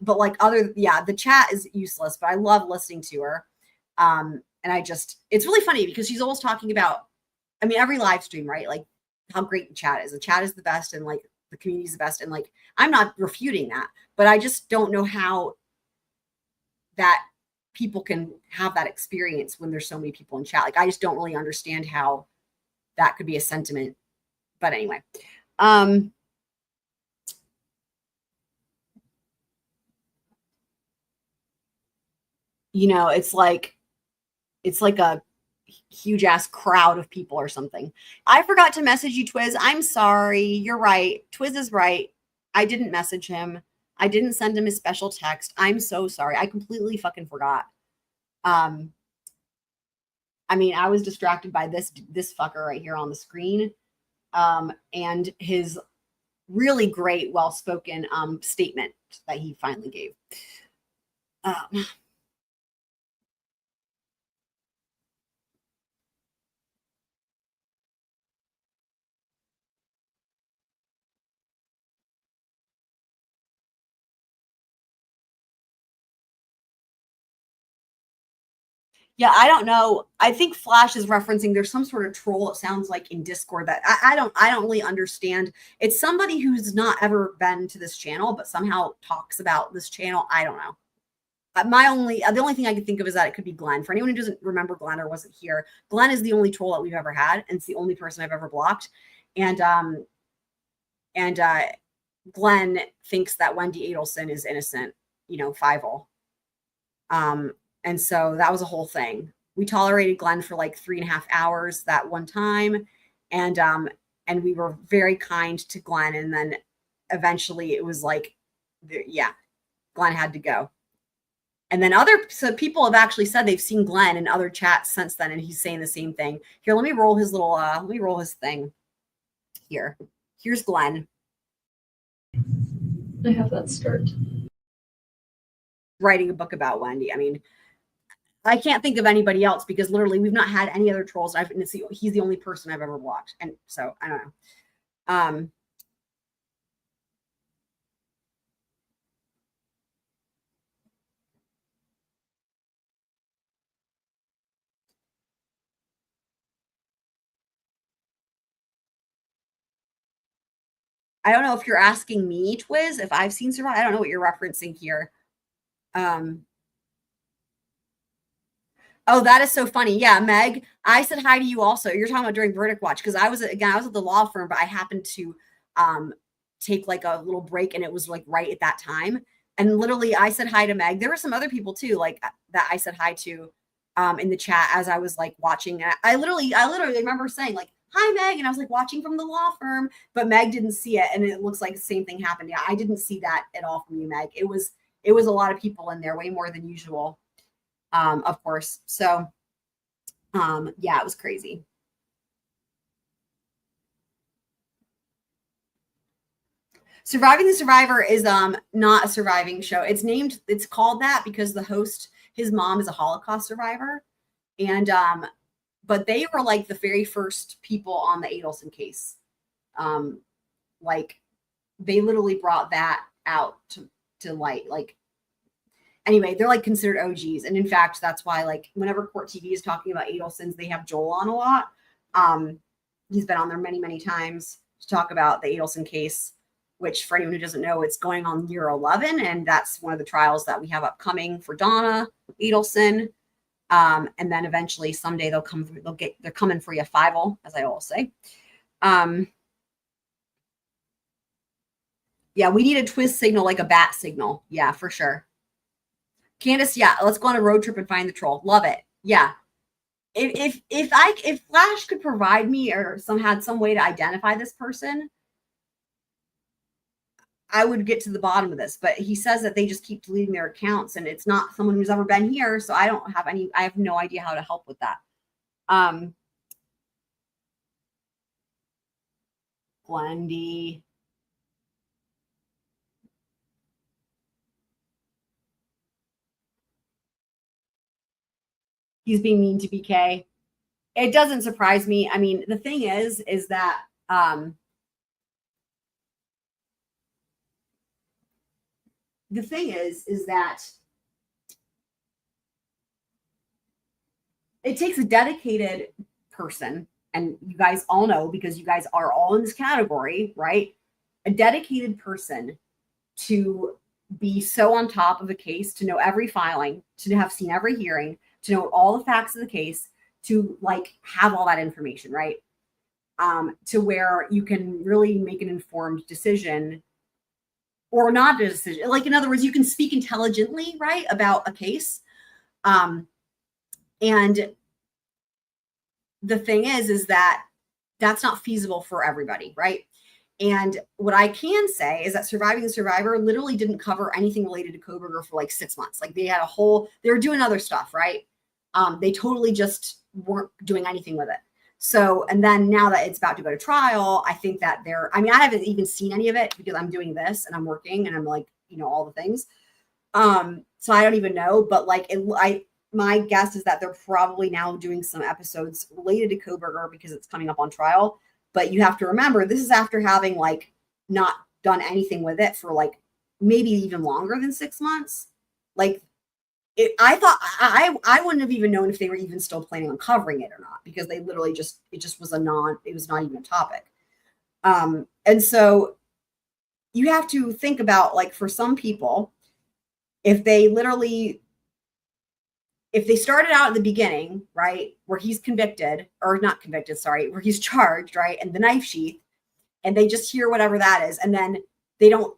but like the chat is useless, but I love listening to her. And it's really funny because she's always talking about, I mean, every live stream, right? Like how great the chat is. The chat is the best, and like the community is the best. And like, I'm not refuting that, but I just don't know how that people can have that experience when there's so many people in chat. Like, I just don't really understand how that could be a sentiment. But anyway, it's like a huge ass crowd of people or something. I forgot to message you, Twiz. I'm sorry. You're right. Twiz is right. I didn't message him. I didn't send him a special text. I'm so sorry. I completely fucking forgot. I was distracted by this fucker right here on the screen. And his really great, well-spoken statement that he finally gave. Yeah, I don't know. I think Flash is referencing there's some sort of troll, it sounds like, in Discord that I don't really understand. It's somebody who's not ever been to this channel, but somehow talks about this channel. I don't know. The only thing I can think of is that it could be Glenn. For anyone who doesn't remember Glenn or wasn't here, Glenn is the only troll that we've ever had, and it's the only person I've ever blocked. And Glenn thinks that Wendy Adelson is innocent, Fievel. And so that was a whole thing. We tolerated Glenn for like 3.5 hours that one time. And we were very kind to Glenn. And then eventually it was like, Glenn had to go. And then so people have actually said they've seen Glenn in other chats since then. And he's saying the same thing. Here, let me roll his thing here. Here's Glenn. I have that skirt. Writing a book about Wendy. I can't think of anybody else because literally we've not had any other trolls. He's the only person I've ever blocked. And so I don't know. I don't know if you're asking me, Twiz, if I've seen Survive. I don't know what you're referencing here. Oh, that is so funny. Yeah, Meg, I said hi to you also. You're talking about during Verdict Watch because I was at the law firm, but I happened to take like a little break and it was like right at that time. And literally I said hi to Meg. There were some other people too, like that I said hi to in the chat as I was like watching. And I literally remember saying like, hi, Meg. And I was like watching from the law firm, but Meg didn't see it. And it looks like the same thing happened. Yeah, I didn't see that at all from you, Meg. It was a lot of people in there, way more than usual. Of course. So, yeah, it was crazy. Surviving the Survivor is not a surviving show. It's called that because the host, his mom is a Holocaust survivor. And but they were like the very first people on the Adelson case. Like they literally brought that out to light. Like anyway, they're like considered OGs. And in fact, that's why like whenever Court TV is talking about Adelson's, they have Joel on a lot. He's been on there many, many times to talk about the Adelson case, which for anyone who doesn't know, it's going on year 11. And that's one of the trials that we have upcoming for Donna Adelson. And then eventually someday they're coming for you 5-0, as I always say. Yeah, we need a Twiz signal, like a bat signal. Yeah, for sure. Candace, yeah, let's go on a road trip and find the troll. Love it. Yeah. If Flash could provide me or had some way to identify this person, I would get to the bottom of this. But he says that they just keep deleting their accounts and it's not someone who's ever been here. So I have no idea how to help with that. Glendy. He's being mean to BK. It doesn't surprise me. I mean, the thing is that it takes a dedicated person, and you guys all know because you guys are all in this category, right? A dedicated person to be so on top of a case, to know every filing, to have seen every hearing, to know all the facts of the case, to like have all that information, right? To where you can really make an informed decision or not a decision. Like, in other words, you can speak intelligently, right, about a case. And the thing is that that's not feasible for everybody, right? And what I can say is that Surviving the Survivor literally didn't cover anything related to Kohberger for like 6 months. Like they were doing other stuff, right? They totally just weren't doing anything with it. So, and then now that it's about to go to trial, I think that I haven't even seen any of it because I'm doing this and I'm working and I'm like, all the things. So I don't even know, but like, my guess is that they're probably now doing some episodes related to Kohberger because it's coming up on trial. But you have to remember, this is after having like not done anything with it for like maybe even longer than 6 months. Like I thought I wouldn't have even known if they were even still planning on covering it or not, because they literally it was not even a topic. And so you have to think about, like, for some people, if they started out at the beginning, right, where he's where he's charged, right, and the knife sheath, and they just hear whatever that is, and then they don't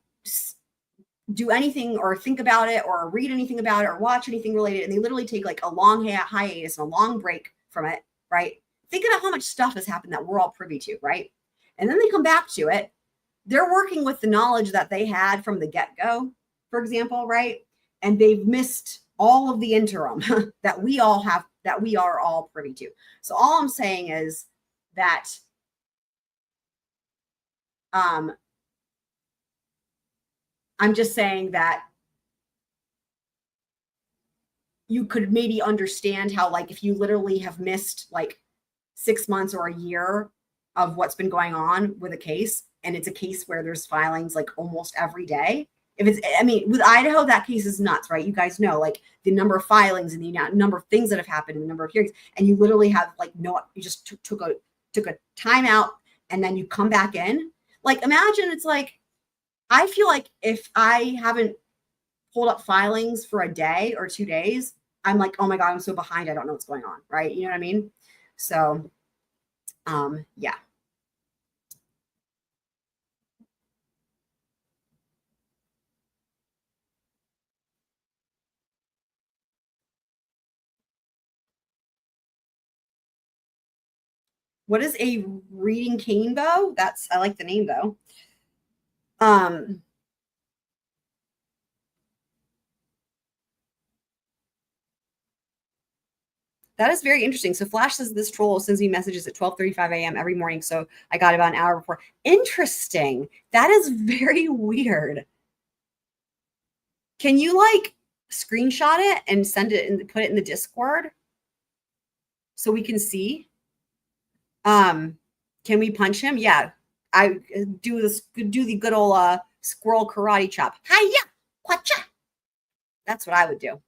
do anything or think about it or read anything about it or watch anything related, and they literally take like a long hiatus and a long break from it, right? Think about how much stuff has happened that we're all privy to, right? And then they come back to it. They're working with the knowledge that they had from the get-go, for example, right? And they've missed all of the interim that we are all privy to. So all I'm saying is that I'm just saying that you could maybe understand how, like, if you literally have missed like 6 months or a year of what's been going on with a case, and it's a case where there's filings like almost every day. With Idaho, that case is nuts, right? You guys know, like, the number of filings and the number of things that have happened and the number of hearings, and you literally have like you just took a time out and then you come back in. Like, imagine, it's like, I feel like if I haven't pulled up filings for a day or 2 days, I'm like, oh my God, I'm so behind. I don't know what's going on. Right. You know what I mean? So, yeah. What is a reading cane bow? I like the name though. That is very interesting. So Flash says this troll sends me messages at 12:35 a.m. every morning. So I got about an hour before. Interesting. That is very weird. Can you like screenshot it and send it and put it in the Discord so we can see? Can we punch him? Yeah. I do the good old squirrel karate chop. Hiya! Kwacha! That's what I would do.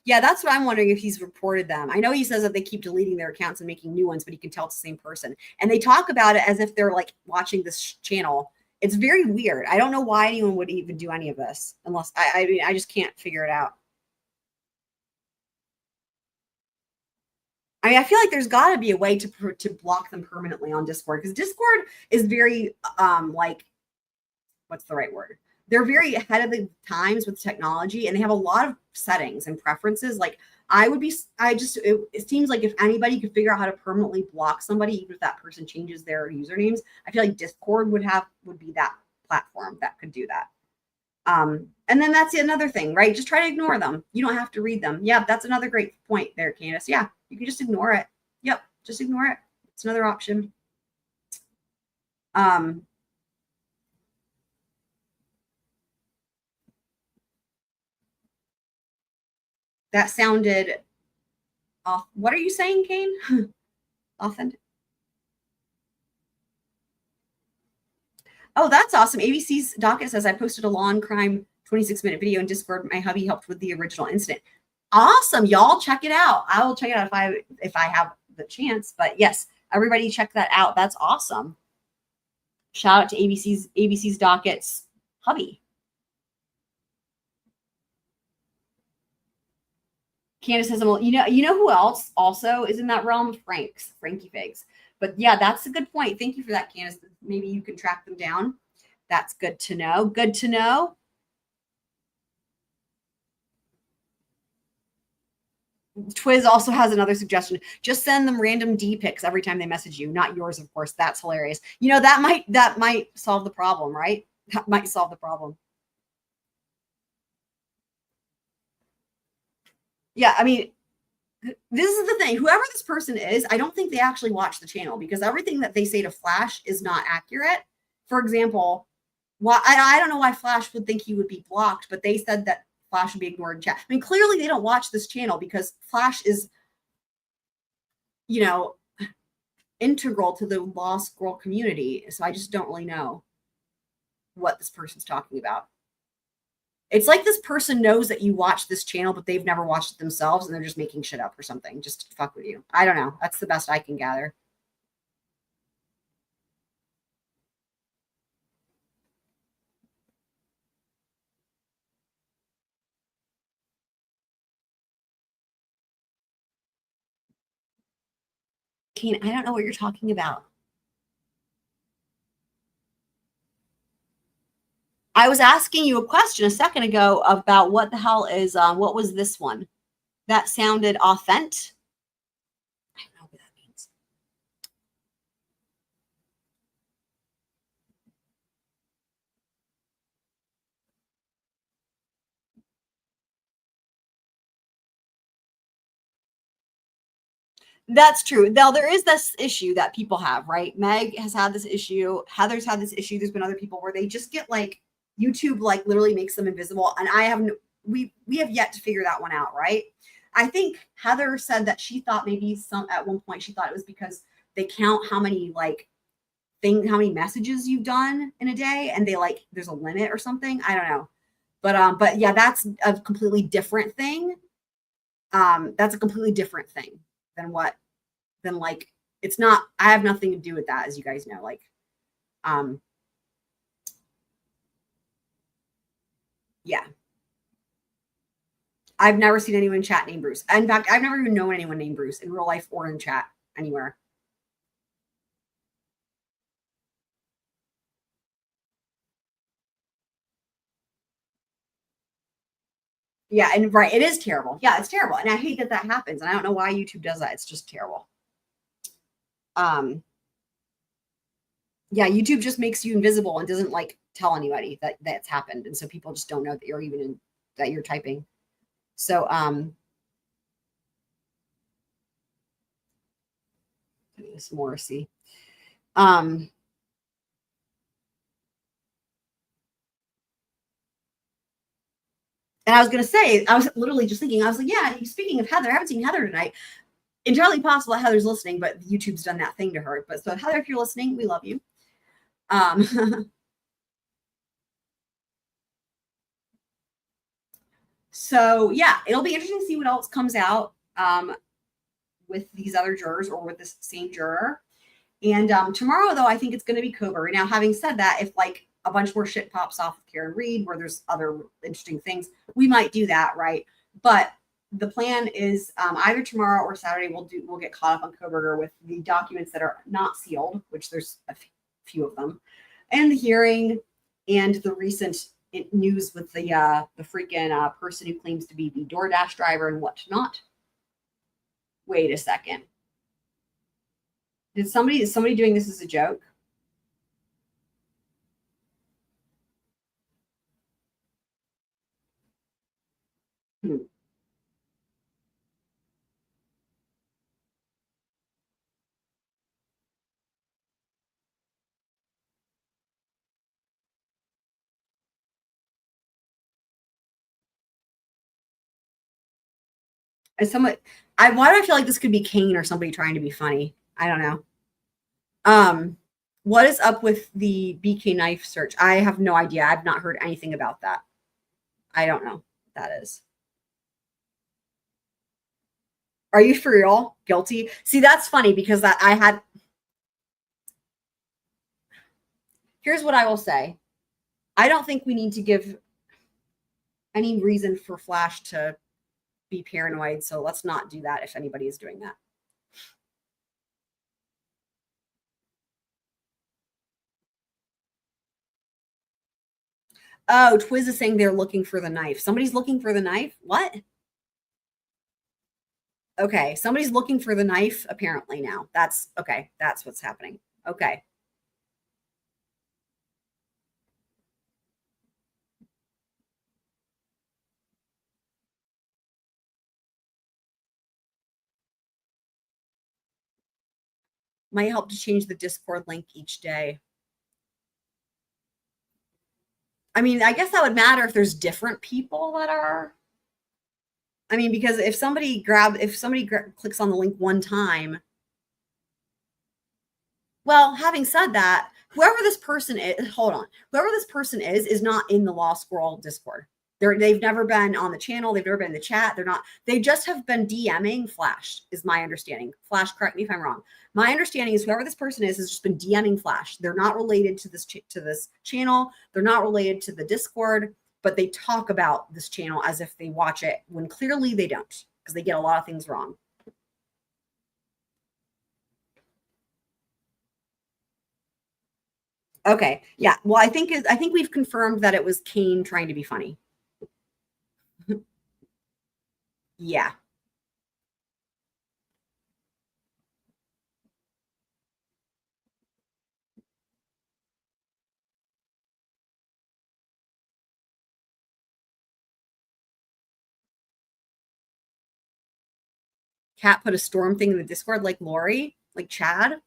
Yeah, that's what I'm wondering, if he's reported them. I know he says that they keep deleting their accounts and making new ones, but you can tell it's the same person. And they talk about it as if they're like watching this channel. It's very weird. I don't know why anyone would even do any of this, unless I just can't figure it out. I feel like there's got to be a way to block them permanently on Discord, because Discord is very like, what's the right word? They're very ahead of the times with technology, and they have a lot of settings and preferences. Like, it seems like if anybody could figure out how to permanently block somebody, even if that person changes their usernames, I feel like Discord would be that platform that could do that. And then that's another thing, right? Just try to ignore them. You don't have to read them. Yeah, that's another great point there, Candace. Yeah, you can just ignore it. Yep, just ignore it. It's another option. That sounded off. What are you saying, Kane? Authentic. Oh, that's awesome. ABC's docket says I posted a law and crime 26-minute video in Discord. My hubby helped with the original incident. Awesome. Y'all check it out. I will check it out if I have the chance. But yes, everybody check that out. That's awesome. Shout out to ABC's docket's hubby. Candace says, well, you know who else also is in that realm? Frankie Figs. But yeah, that's a good point. Thank you for that, Candace. Maybe you can track them down. That's good to know. Good to know. Twiz also has another suggestion. Just send them random D pics every time they message you, not yours, of course. That's hilarious. You know, that might solve the problem, right? That might solve the problem. Yeah, I mean, this is the thing. Whoever this person is, I don't think they actually watch the channel because everything that they say to Flash is not accurate. For example, I don't know why Flash would think he would be blocked, but they said that Flash would be ignored in chat. I mean, clearly they don't watch this channel because Flash is, you know, integral to the Lost Squirrel community. So I just don't really know what this person's talking about. It's like this person knows that you watch this channel, but they've never watched it themselves and they're just making shit up or something just to fuck with you. I don't know. That's the best I can gather. Keen, I don't know what you're talking about. I was asking you a question a second ago about what the hell is, what was this one? That sounded authentic. I don't know what that means. That's true. Now, there is this issue that people have, right? Meg has had this issue. Heather's had this issue. There's been other people where they just get like, YouTube like literally makes them invisible. And we have yet to figure that one out, right? I think Heather said that she thought maybe at one point she thought it was because they count how many how many messages you've done in a day, and they there's a limit or something. I don't know, but yeah, that's a completely different thing. That's a completely different thing than it's not. I have nothing to do with that, as you guys know. Yeah. I've never seen anyone in chat named Bruce. In fact, I've never even known anyone named Bruce in real life or in chat anywhere. Yeah, and right, it is terrible. Yeah, it's terrible. And I hate that that happens. And I don't know why YouTube does that. It's just terrible. Yeah, YouTube just makes you invisible and doesn't tell anybody that that's happened. And so people just don't know that you're even that you're typing. So this Morrissey. And I was gonna say, I was literally just thinking, I was like, yeah, speaking of Heather, I haven't seen Heather tonight. Entirely possible that Heather's listening, but YouTube's done that thing to her. But so Heather, if you're listening, we love you. So yeah, it'll be interesting to see what else comes out with these other jurors or with this same juror. And tomorrow, though, I think it's going to be Coburn. Now, having said that, if a bunch more shit pops off with Karen Reed, where there's other interesting things, we might do that, right? But the plan is either tomorrow or Saturday we'll get caught up on Coburger with the documents that are not sealed, which there's a few of them, and the hearing and the recent news with the freaking person who claims to be the DoorDash driver and whatnot. Wait a second. Is somebody doing this as a joke? Why do I feel like this could be Kane or somebody trying to be funny? I don't know. What is up with the BK knife search? I have no idea. I've not heard anything about that. I don't know what that is. Are you for real? Guilty? See, that's funny because here's what I will say. I don't think we need to give any reason for Flash to be paranoid. So let's not do that if anybody is doing that. Oh, Twiz is saying they're looking for the knife. Somebody's looking for the knife? What? Okay, somebody's looking for the knife apparently now. That's okay. That's what's happening. Okay. Might help to change the Discord link each day. I mean, I guess that would matter if there's different people that are. I mean, because if somebody clicks on the link one time. Well, having said that, whoever this person is not in the Law Squirrel Discord. They've never been on the channel. They've never been in the chat. They just have been DMing Flash, is my understanding. Flash, correct me if I'm wrong. My understanding is whoever this person is has just been DMing Flash. They're not related to this channel. They're not related to the Discord, but they talk about this channel as if they watch it when clearly they don't, because they get a lot of things wrong. Okay. Yeah. Well, I think we've confirmed that it was Kane trying to be funny. Yeah. Cat put a storm thing in the Discord like Lori, like Chad.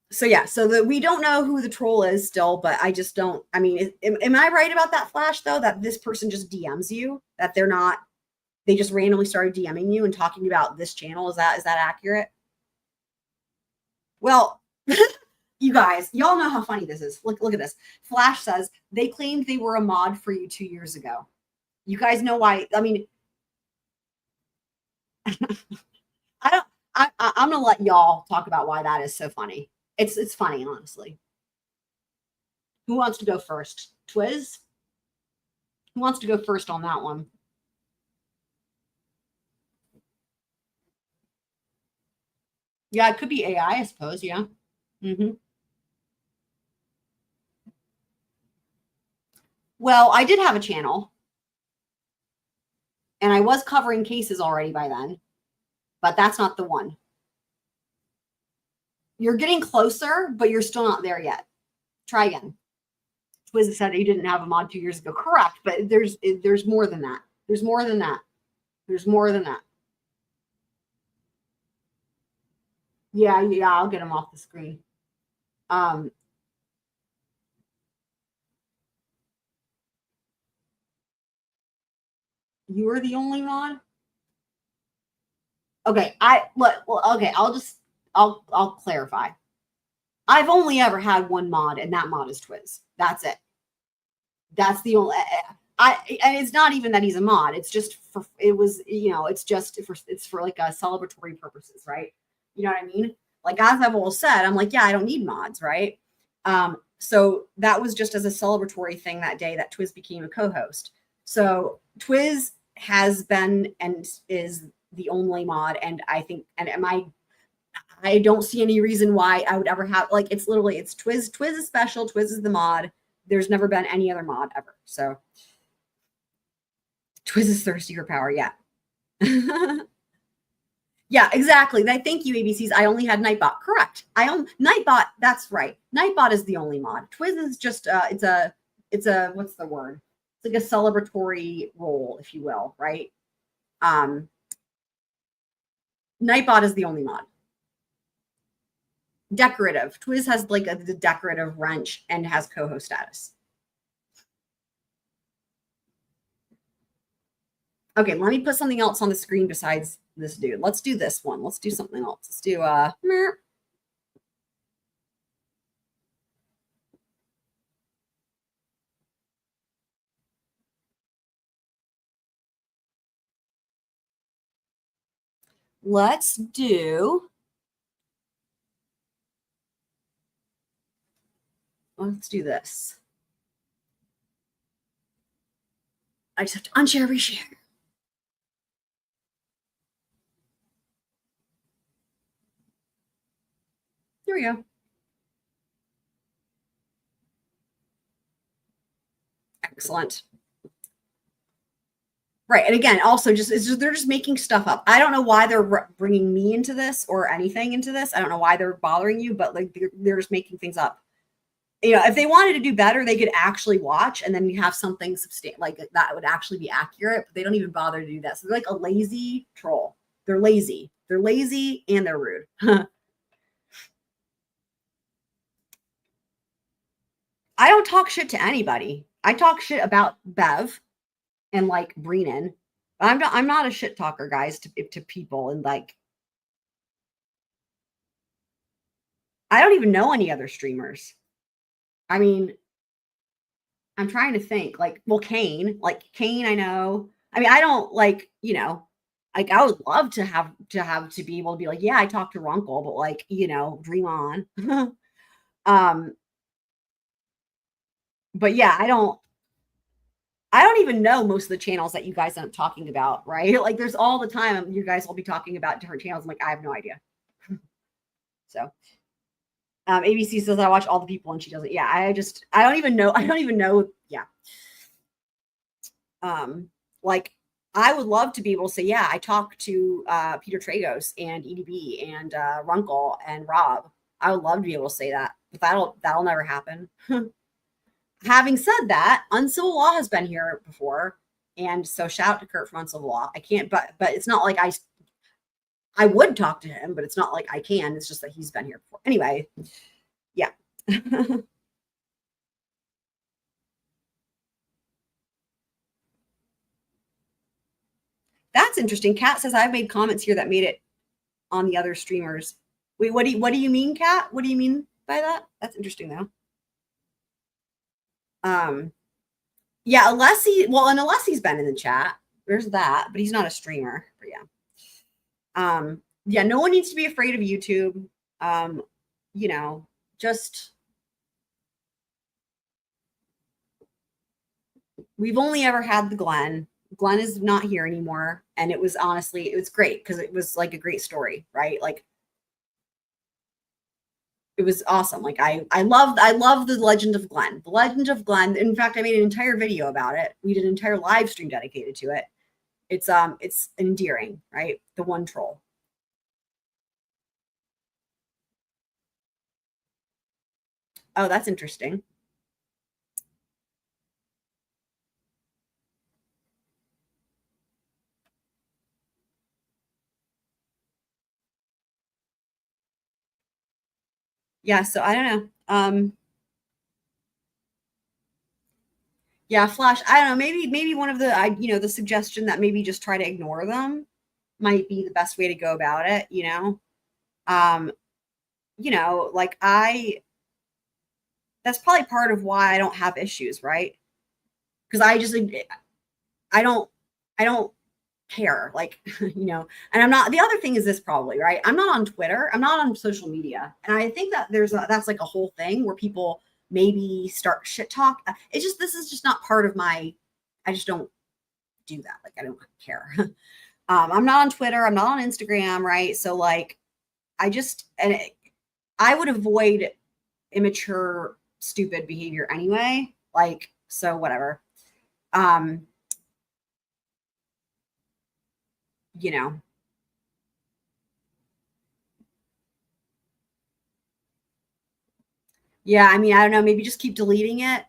So yeah, so we don't know who the troll is still, but I just don't. I mean, am I right about that, Flash? Though that this person just DMs you, that they just randomly started DMing you and talking about this channel. Is that accurate? Well, you guys, y'all know how funny this is. Look at this. Flash says they claimed they were a mod for you 2 years ago. You guys know why? I mean, I'm gonna let y'all talk about why that is so funny. It's funny, honestly. Who wants to go first? Twiz? Who wants to go first on that one? Yeah, it could be AI, I suppose. Yeah. Well, I did have a channel, and I was covering cases already by then, but that's not the one. You're getting closer, but you're still not there yet. Try again. Twiz said you didn't have a mod 2 years ago. Correct, but there's more than that. There's more than that. There's more than that. Yeah, I'll get him off the screen. You were the only mod? Okay, I'll clarify. I've only ever had one mod, and that mod is Twiz. That's it. That's the only. And it's not even that he's a mod. It's just it's for like a celebratory purposes, right? You know what I mean? Like, as I've always said, I'm like, yeah, I don't need mods, right? So that was just as a celebratory thing that day that Twiz became a co-host. So Twiz has been and is the only mod, and I think, I don't see any reason why I would ever have, like, it's Twiz. Twiz is special. Twiz is the mod. There's never been any other mod ever. So Twiz is thirsty for power. Yeah. Yeah, exactly. Thank you, ABCs. I only had Nightbot. Correct. I own Nightbot. That's right. Nightbot is the only mod. Twiz is just it's a what's the word? It's like a celebratory role, if you will, right? Nightbot is the only mod. Decorative. Twiz has like the decorative wrench and has co-host status. Okay, let me put something else on the screen besides this dude. Let's do this one. Let's do something else. Let's do let's do this. I just have to unshare, reshare. There we go. Excellent. Right. And again, also they're just making stuff up. I don't know why they're bringing me into this or anything into this. I don't know why they're bothering you, but like they're just making things up. You know, if they wanted to do better, they could actually watch and then you have something like that would actually be accurate, but they don't even bother to do that. So they're like a lazy troll. They're lazy. They're lazy and they're rude. I don't talk shit to anybody. I talk shit about Bev and like Brennan. I'm not a shit talker, guys, to people. And like, I don't even know any other streamers. I mean, I'm trying to think like, well, Kane, I know. I mean, I don't like, you know, like I would love to be able to be like, yeah, I talked to Runkle, but like, you know, dream on. But yeah, I don't even know most of the channels that you guys end up talking about, right? Like there's all the time you guys will be talking about different channels. I'm like, I have no idea. So ABC says I watch all the people and she doesn't. Yeah, I don't even know. Yeah. Like I would love to be able to say, yeah, I talked to Peter Tragos and EDB and Runkle and Rob. I would love to be able to say that, but that'll never happen. Having said that, Uncivil Law has been here before, and so shout out to Kurt from Uncivil Law. I can't, but it's not like I would talk to him, but it's not like I can. It's just that he's been here before. Anyway, yeah. That's interesting. Kat says I've made comments here that made it on the other streamers. Wait, what do you mean, Kat? What do you mean by that? That's interesting though. Yeah, Alessi's been in the chat. There's that, but he's not a streamer. But yeah. Yeah, no one needs to be afraid of YouTube. You know, just we've only ever had the Glenn. Glenn is not here anymore. And it was great because it was like a great story, right? Like it was awesome. Like I love the Legend of Glenn. The Legend of Glenn. In fact, I made an entire video about it. We did an entire live stream dedicated to it. It's endearing, right? The one troll. Oh, that's interesting. Yeah, so I don't know. Yeah, Flash, I don't know, maybe one of the suggestion that maybe just try to ignore them might be the best way to go about it, you know? Like that's probably part of why I don't have issues, right? Because I don't care, like, you know, and I'm not, the other thing is this probably, right? I'm not on Twitter. I'm not on social media. And I think that that's like a whole thing where people maybe start shit talk. This is just not part of I just don't do that. Like, I don't care. I'm not on Twitter. I'm not on Instagram. Right. So like, I would avoid immature, stupid behavior anyway. Like, so whatever. You know, yeah, I mean, I don't know, maybe just keep deleting it.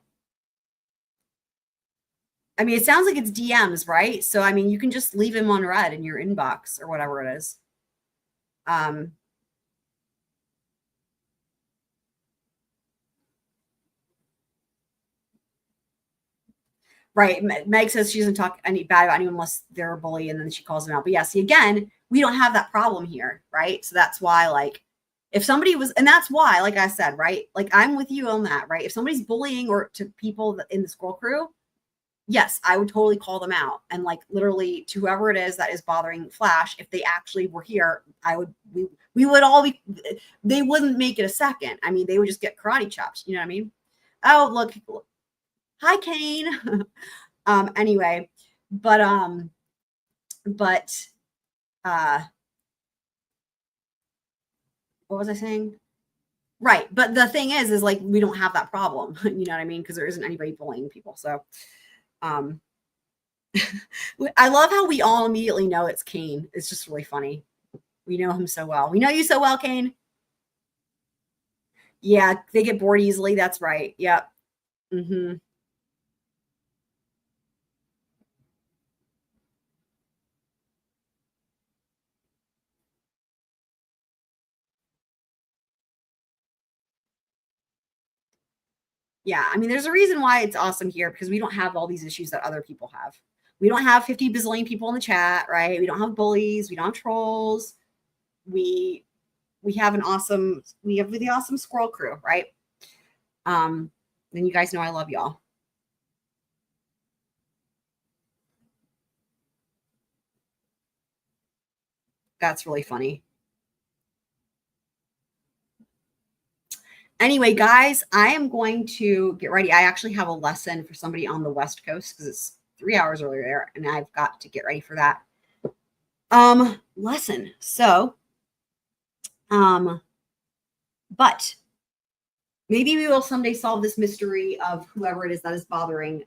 I mean, it sounds like it's DMs, right? So, I mean, you can just leave him on red in your inbox or whatever it is. Right. Meg says she doesn't talk any bad about anyone unless they're a bully, and then she calls them out. But yeah, see, again, we don't have that problem here, right? So that's why, like, if somebody was, and that's why, like I said, right? Like, I'm with you on that, right? If somebody's bullying or to people in the Squirrel crew, yes, I would totally call them out. And like literally to whoever it is that is bothering Flash, if they actually were here, we would all be, they wouldn't make it a second. I mean, they would just get karate chops. You know what I mean? Oh, look, hi, Kane. Anyway, but what was I saying? Right. But the thing is like, we don't have that problem. You know what I mean? Because there isn't anybody bullying people. So Um, I love how we all immediately know it's Kane. It's just really funny. We know him so well. We know you so well, Kane. Yeah, they get bored easily. That's right. Yep. Mm-hmm. Yeah, I mean, there's a reason why it's awesome here because we don't have all these issues that other people have. We don't have 50 bazillion people in the chat, right? We don't have bullies. We don't have trolls. We have the awesome Squirrel crew, right? And you guys know I love y'all. That's really funny. Anyway, guys, I am going to get ready. I actually have a lesson for somebody on the West Coast because it's 3 hours earlier there, and I've got to get ready for that lesson. So, but maybe we will someday solve this mystery of whoever it is that is bothering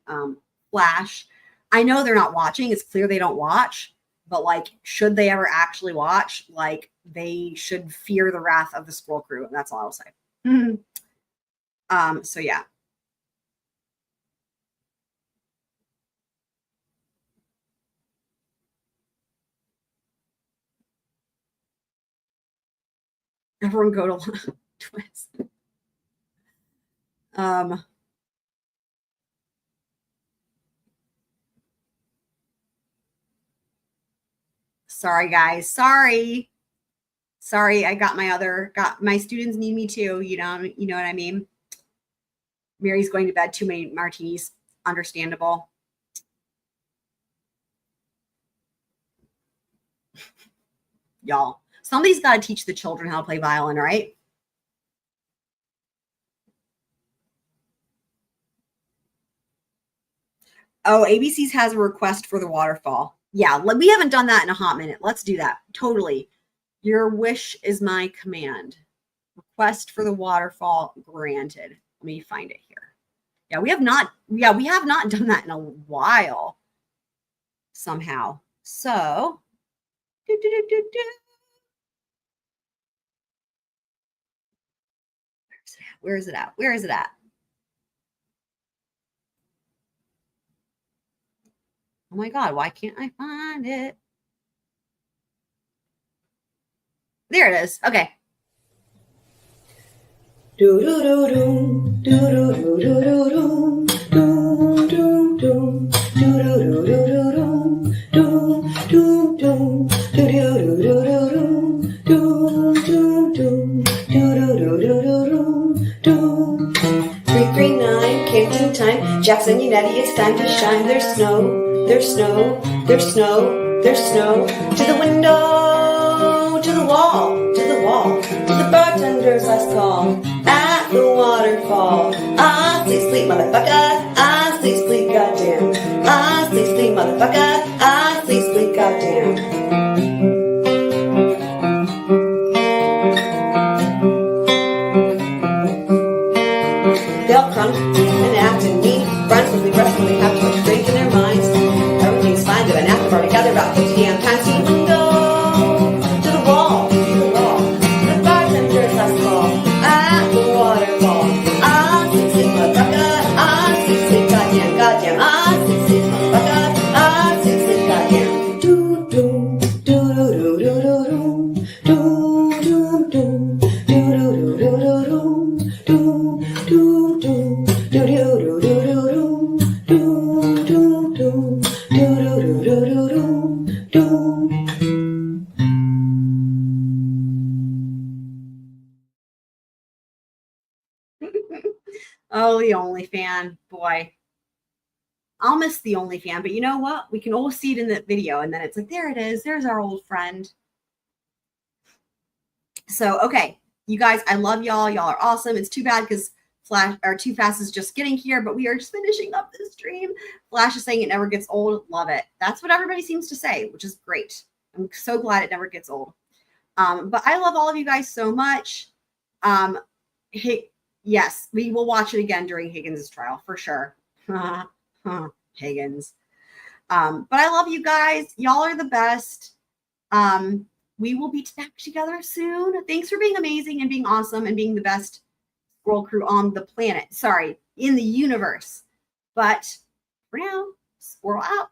Flash. I know they're not watching. It's clear they don't watch, but like, should they ever actually watch? Like, they should fear the wrath of the Squirrel crew, and that's all I'll say. So yeah. Everyone go to Twist. Sorry guys. Sorry. I got my students need me too. You know what I mean? Mary's going to bed, too many martinis. Understandable. Y'all, somebody's got to teach the children how to play violin, right? Oh, ABC's has a request for the waterfall. Yeah, we haven't done that in a hot minute. Let's do that. Totally. Your wish is my command. Request for the waterfall granted. Let me find it here. Yeah, we have not done that in a while somehow. So, where is it at? Oh my God, why can't I find it? There it is. Okay. Jackson, United, it's time to shine. There's snow, there's snow, there's snow, there's snow. To the window, to the wall, to the wall, to the bartender's last call. At the waterfall, I sleep, sleep, motherfucker. I sleep, sleep, goddamn. I sleep, sleep, motherfucker. I sleep, sleep, goddamn. They'll come and act and meet. Friends will be resting, they have too much drink in their minds. Everything's fine, they've been after party, gathered about 50 damn times. To the window, to the wall, to the bartender's last call. At the waterfall, I sleep, sleep, motherfucker. I sleep, sleep, goddamn, goddamn. I sleep, sleep, motherfucker. I sleep, sleep, goddamn. Do do do do do do do do do do do do do do do do do do. Oh, the OnlyFan, boy. I'll miss the OnlyFan, but you know what? We can all see it in the video, and then it's like, there it is. There's our old friend. So, okay, you guys, I love y'all. Y'all are awesome. It's too bad because Too Fast is just getting here, but we are just finishing up this stream. Flash is saying it never gets old. Love it. That's what everybody seems to say, which is great. I'm so glad it never gets old. But I love all of you guys so much. Hey, yes, we will watch it again during Higgins' trial for sure. Pagans. But I love you guys. Y'all are the best. We will be back together soon. Thanks for being amazing and being awesome and being the best Squirrel crew on the planet. Sorry, in the universe. But for now, Squirrel out.